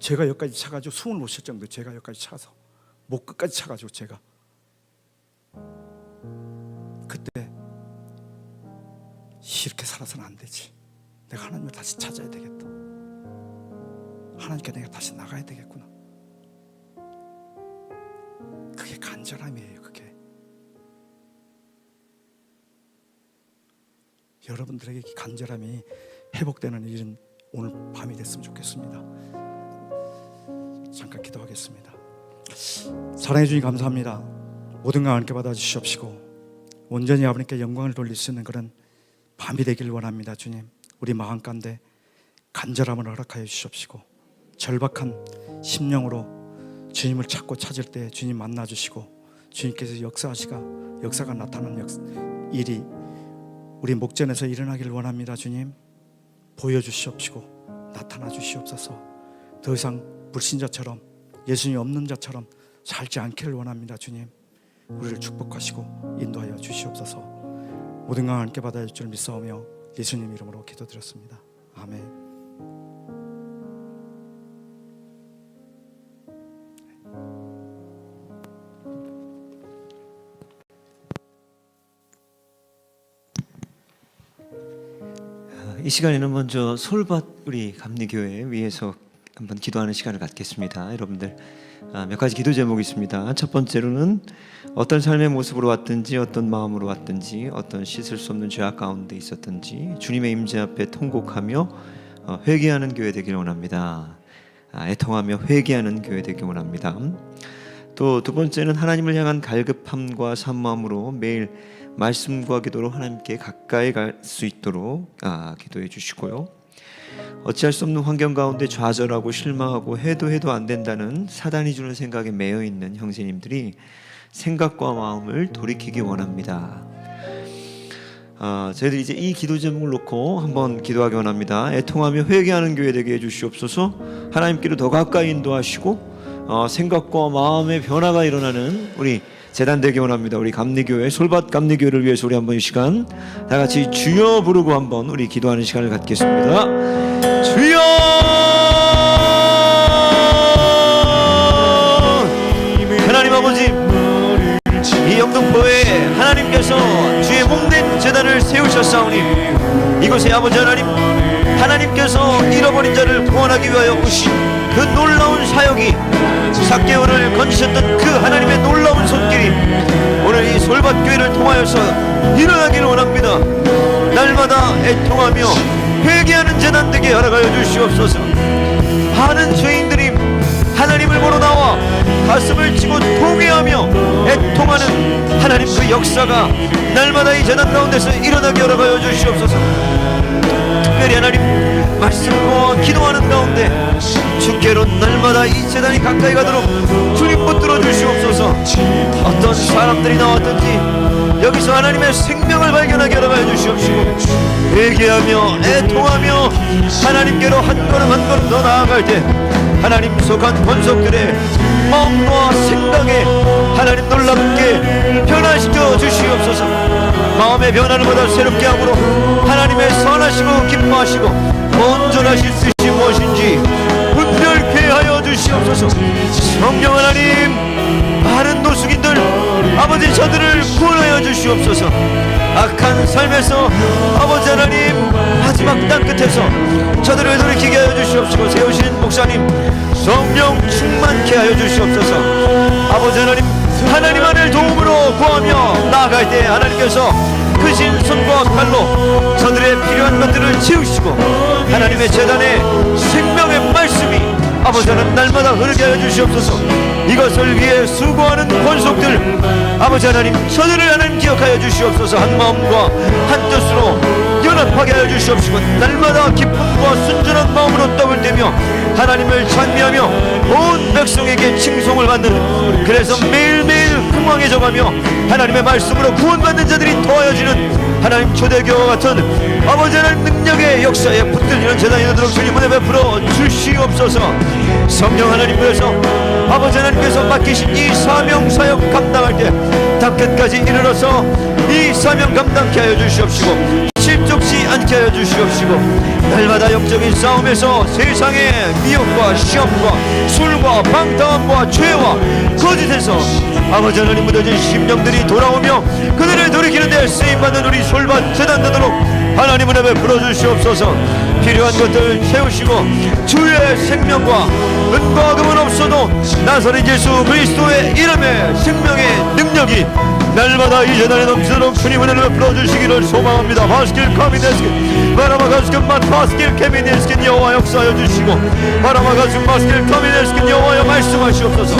제가 여기까지 차가지고 숨을 못 쉴 정도. 제가 여기까지 차서 목 끝까지 차가지고 제가 그때 이렇게 살아서는 안 되지. 내가 하나님을 다시 찾아야 되겠다. 하나님께 내가 다시 나가야 되겠구나. 그게 간절함이에요. 그게 여러분들에게 간절함이 회복되는 일은 오늘 밤이 됐으면 좋겠습니다. 잠깐 기도하겠습니다. 사랑해 주님 감사합니다. 모든 걸 하나님께 받아주시옵시고 온전히 아버님께 영광을 돌릴 수 있는 그런 밤이 되길 원합니다. 주님, 우리 마음 가운데 간절함을 허락하여 주시옵시고 절박한 심령으로 주님을 찾고 찾을 때 주님 만나주시고 주님께서 역사가 나타나는 일이 우리 목전에서 일어나길 원합니다. 주님, 보여주시옵시고 나타나 주시옵소서. 더 이상 불신자처럼 예수님 없는 자처럼 살지 않기를 원합니다. 주님, 우리를 축복하시고 인도하여 주시옵소서. 모든 걸 함께 받아줄 줄 믿사오며 예수님 이름으로 기도드렸습니다. 아멘. 이 시간에는 먼저 솔밭 우리 감리교회 위해서 한번 기도하는 시간을 갖겠습니다. 여러분들 몇 가지 기도 제목이 있습니다. 첫 번째로는 어떤 삶의 모습으로 왔든지 어떤 마음으로 왔든지 어떤 씻을 수 없는 죄악 가운데 있었든지 주님의 임재 앞에 통곡하며 회개하는 교회 되기를 원합니다. 애통하며 회개하는 교회 되기를 원합니다. 또 두 번째는 하나님을 향한 갈급함과 산마음으로 매일 말씀과 기도로 하나님께 가까이 갈 수 있도록 기도해 주시고요. 어찌할 수 없는 환경 가운데 좌절하고 실망하고 해도 안 된다는 사단이 주는 생각에 매여 있는 형제님들이 생각과 마음을 돌이키기 원합니다. 저희들이 이제 이 기도 제목을 놓고 한번 기도하기 원합니다. 애통하며 회개하는 교회 되게 해주시옵소서. 하나님께로 더 가까이 인도하시고 생각과 마음의 변화가 일어나는 우리 재단 되기 원합니다. 우리 감리교회 솔밭 감리교회를 위해서 우리 한번 이 시간 다 같이 주여 부르고 한번 우리 기도하는 시간을 갖겠습니다. 주여! 하나님 아버지, 이 영등포에 하나님께서 주의 몸된 재단을 세우셨사오니 이곳에 아버지 하나님께서 잃어버린 자를 구원하기 위하여 오신 그 놀라운 사역이 삭개오를 건지셨던 그 하나님의 놀라운 손길이 오늘 이 솔밭교회를 통하여서 일어나기를 원합니다. 날마다 애통하며 회개하는 재단 되게 허락하여 주시옵소서. 많은 죄인들이 하나님을 보러 나와 가슴을 치고 통회하며 애통하는 하나님 그 역사가 날마다 이 재단 가운데서 일어나게 허락하여 주시옵소서. 특별히 하나님 말씀과 기도하는 가운데 주께로 날마다 이 재단이 가까이 가도록 주님 붙들어 주시옵소서. 어떤 사람들이 나왔든지 여기서 하나님의 생명을 발견하게 허락하여 주시옵시고 회개하며 애통하며 하나님께로 한 걸음 한 걸음 더 나아갈 때 하나님 속한 권속들의 마음과 생각에 하나님 놀랍게 변화시켜 주시옵소서. 마음의 변화를 보다 새롭게 함으로 하나님의 선하시고 기뻐하시고 온전하실 뜻이 무엇인지 분별케 하여 주시옵소서. 성령 하나님, 많은 노숙인들 아버지 저들을 구원하여 주시옵소서. 악한 삶에서 아버지 하나님 마지막 땅끝에서 저들을 돌이키게 하여 주시옵시고 세우신 목사님 성령 충만케 하여 주시옵소서. 아버지 하나님 안을 도움으로 구하며 나아갈 때 하나님께서 크신 손과 칼로 저들의 필요한 것들을 채우시고 하나님의 재단에 생명의 말씀이 아버지 하나님 날마다 흐르게 하여 주시옵소서. 이것을 위해 수고하는 권속들 아버지 하나님 저들을 하나님 기억하여 주시옵소서. 한 마음과 한 뜻으로 연합하게 하여 주시옵시고 날마다 기쁨과 순전한 마음으로 떡을 떼며 하나님을 찬미하며 온 백성에게 칭송을 받는 그래서 매일매일 흥왕해져가며 하나님의 말씀으로 구원받는 자들이 더하여지는 하나님 초대교회와 같은 아버지 하나님 능력의 역사에 붙들리는 재단이 되도록 주님 은혜 베풀어 주시옵소서. 성령 하나님께서 아버지 하나님께서 맡기신 이 사명 사역 감당할 때 땅끝까지 이르러서 이 사명 감당케 하여 주시옵시고 실족지 않게 하여 주시옵시고 날마다 영적인 싸움에서 세상의 미혹과 시험과 술과 방탕함과 죄와 거짓에서 아버지 하나님 묻어진 심령들이 돌아오며 그들을 돌이키는 데 쓰임받는 우리 솔밭 재단 되도록 하나님 은혜 베풀어 주시옵소서. 필요한 것들 채우시고 주의 생명과 은과 금은 없어도 나사렛 예수 그리스도의 이름의 생명의 능력이 날마다 이 재단에 넘치도록 주님 은혜를 베풀어 주시기를 소망합니다. 바스킬 카미네스킨 바라마 가스킨만 바스킬 케미네스킨 여호와 역사하여 주시고 바라마 가슴 바스킬 카미네스킨 여호와여 말씀하시옵소서.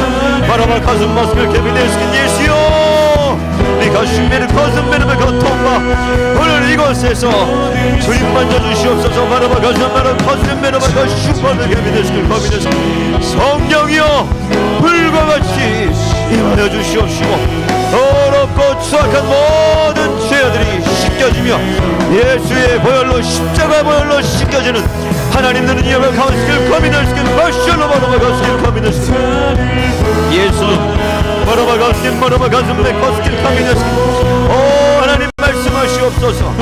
바라마 가슴 바스킬 케미네스킨 예수여 가슴매를 거슴매를 거통과 오늘 이곳에서 주님 만져주시옵소서. 바라마 가슴매를 거슴매를 거슈퍼를 케미네스킨 카미네스킨 성령이여 불과 같이 임하여 주시옵시고 더럽고 추악한 모든 죄들이 씻겨지며 예수의 보혈로 십자가 보혈로 씻겨지는 하나님 너는 이어가 가운스킬 커미널스킬 버셜로 바로바 가운스킬 커미널스킬 예수 바로바 가운스킬 바로바 가운스킬 커스킬 커미널스킬 오 하나님 말씀하시옵소서.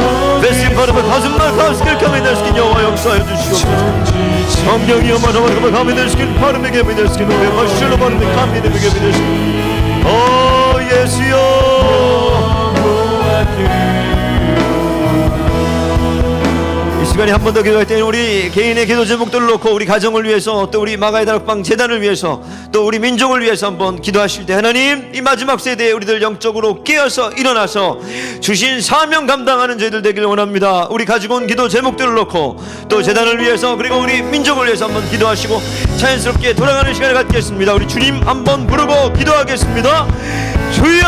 베스킨 바르마 가슴만 가스길 가미네스킨 여호와 역사해 주시옵소서. 성령이여 마라바라바 가미네스킨 바르메 가미네스킨 오메 마실로 바르메 가미네메 가미네스킨 오 예수여. 이 시간에 한 번 더 기도할 때는 우리 개인의 기도 제목들을 놓고 우리 가정을 위해서 또 우리 마가의 다락방 재단을 위해서 또 우리 민족을 위해서 한번 기도하실 때 하나님 이 마지막 세대에 우리들 영적으로 깨어서 일어나서 주신 사명 감당하는 저희들 되기를 원합니다. 우리 가지고 온 기도 제목들을 놓고 또 재단을 위해서 그리고 우리 민족을 위해서 한번 기도하시고 자연스럽게 돌아가는 시간을 갖겠습니다. 우리 주님 한번 부르고 기도하겠습니다. 주여.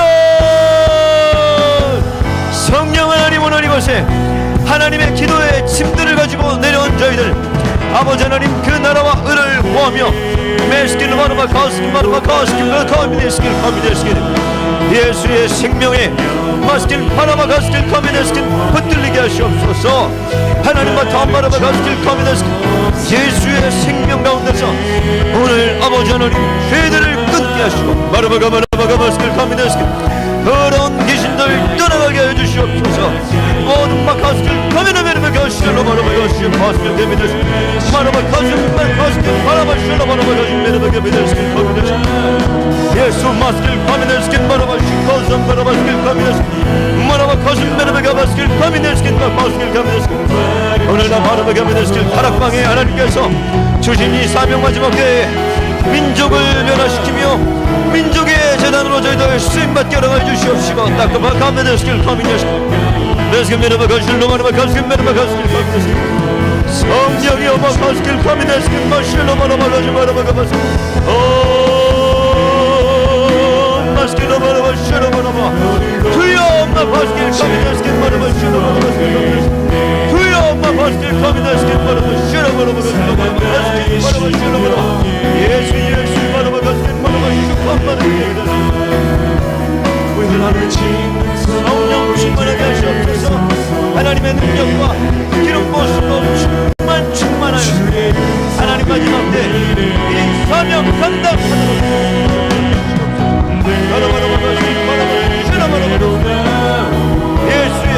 성령 하나님 오늘 이곳에 하나님의 기도의 짐들을 가지고 내려온 저희들 아버지 하나님 그 나라와 의를 구하며 메스킨 마르마 가스킨 마르마 가스킨 가미네스킨 가미네스킨 예수의 생명에 마스킨 파라마 가스킨 가미네스킨 붙들리게 하시옵소서. 하나님과 다 마르마 가스킨 가미네스킨 예수의 생명 가운데서 오늘 아버지 하나님 죄들을 끊게 하시고 마르마가 가스킨 가미네스킨 더러운 귀신들 떠나가게 해주시옵소서. 모든 마카스길 가면하면 가시로 바라봐 가시오 파스길 개미데스 마라바 가시면 가스길 바라봐 시로 바라봐 가시면 개미데스 가미데스 예수 마스길 가미데스 바라봐 시코선 바라바 스길 가미데스 마라바 가시면 가바스길 가미데스 파스길 가미데스 오늘 나 바라봐 가미데스 다락방에 하나님께서 주신 이 사명 마지막 때에 민족을 변화시키며 민족의 재단으로 저희들 쓰임받게 허락해 주시옵시고 따끔하 가면데스길 가미데스 베스킨메르바 가실로마르바 가스킨메르바 가스킬 가미데스킨 성령이 어마 가스킬 가미데스킨 마실로마르바 가지마르바 가바스 오 마스킬로마르바 실로마르바 주여 엄마 바스킬 가미데스킨 마르바 실로마르바 주여 엄마 바스킬 가미데스킨 마르바 실로마르바 가스킨 마르바 실로마르바 예수 마르바 가스킨 마르바 슈퍼마르바 우리들 하늘 성령 충만하게 하시옵소서. 하나님의 능력과 기름 부으심으로 충만하여 하나님 마지막 때 이 사명 감당하도록 예수의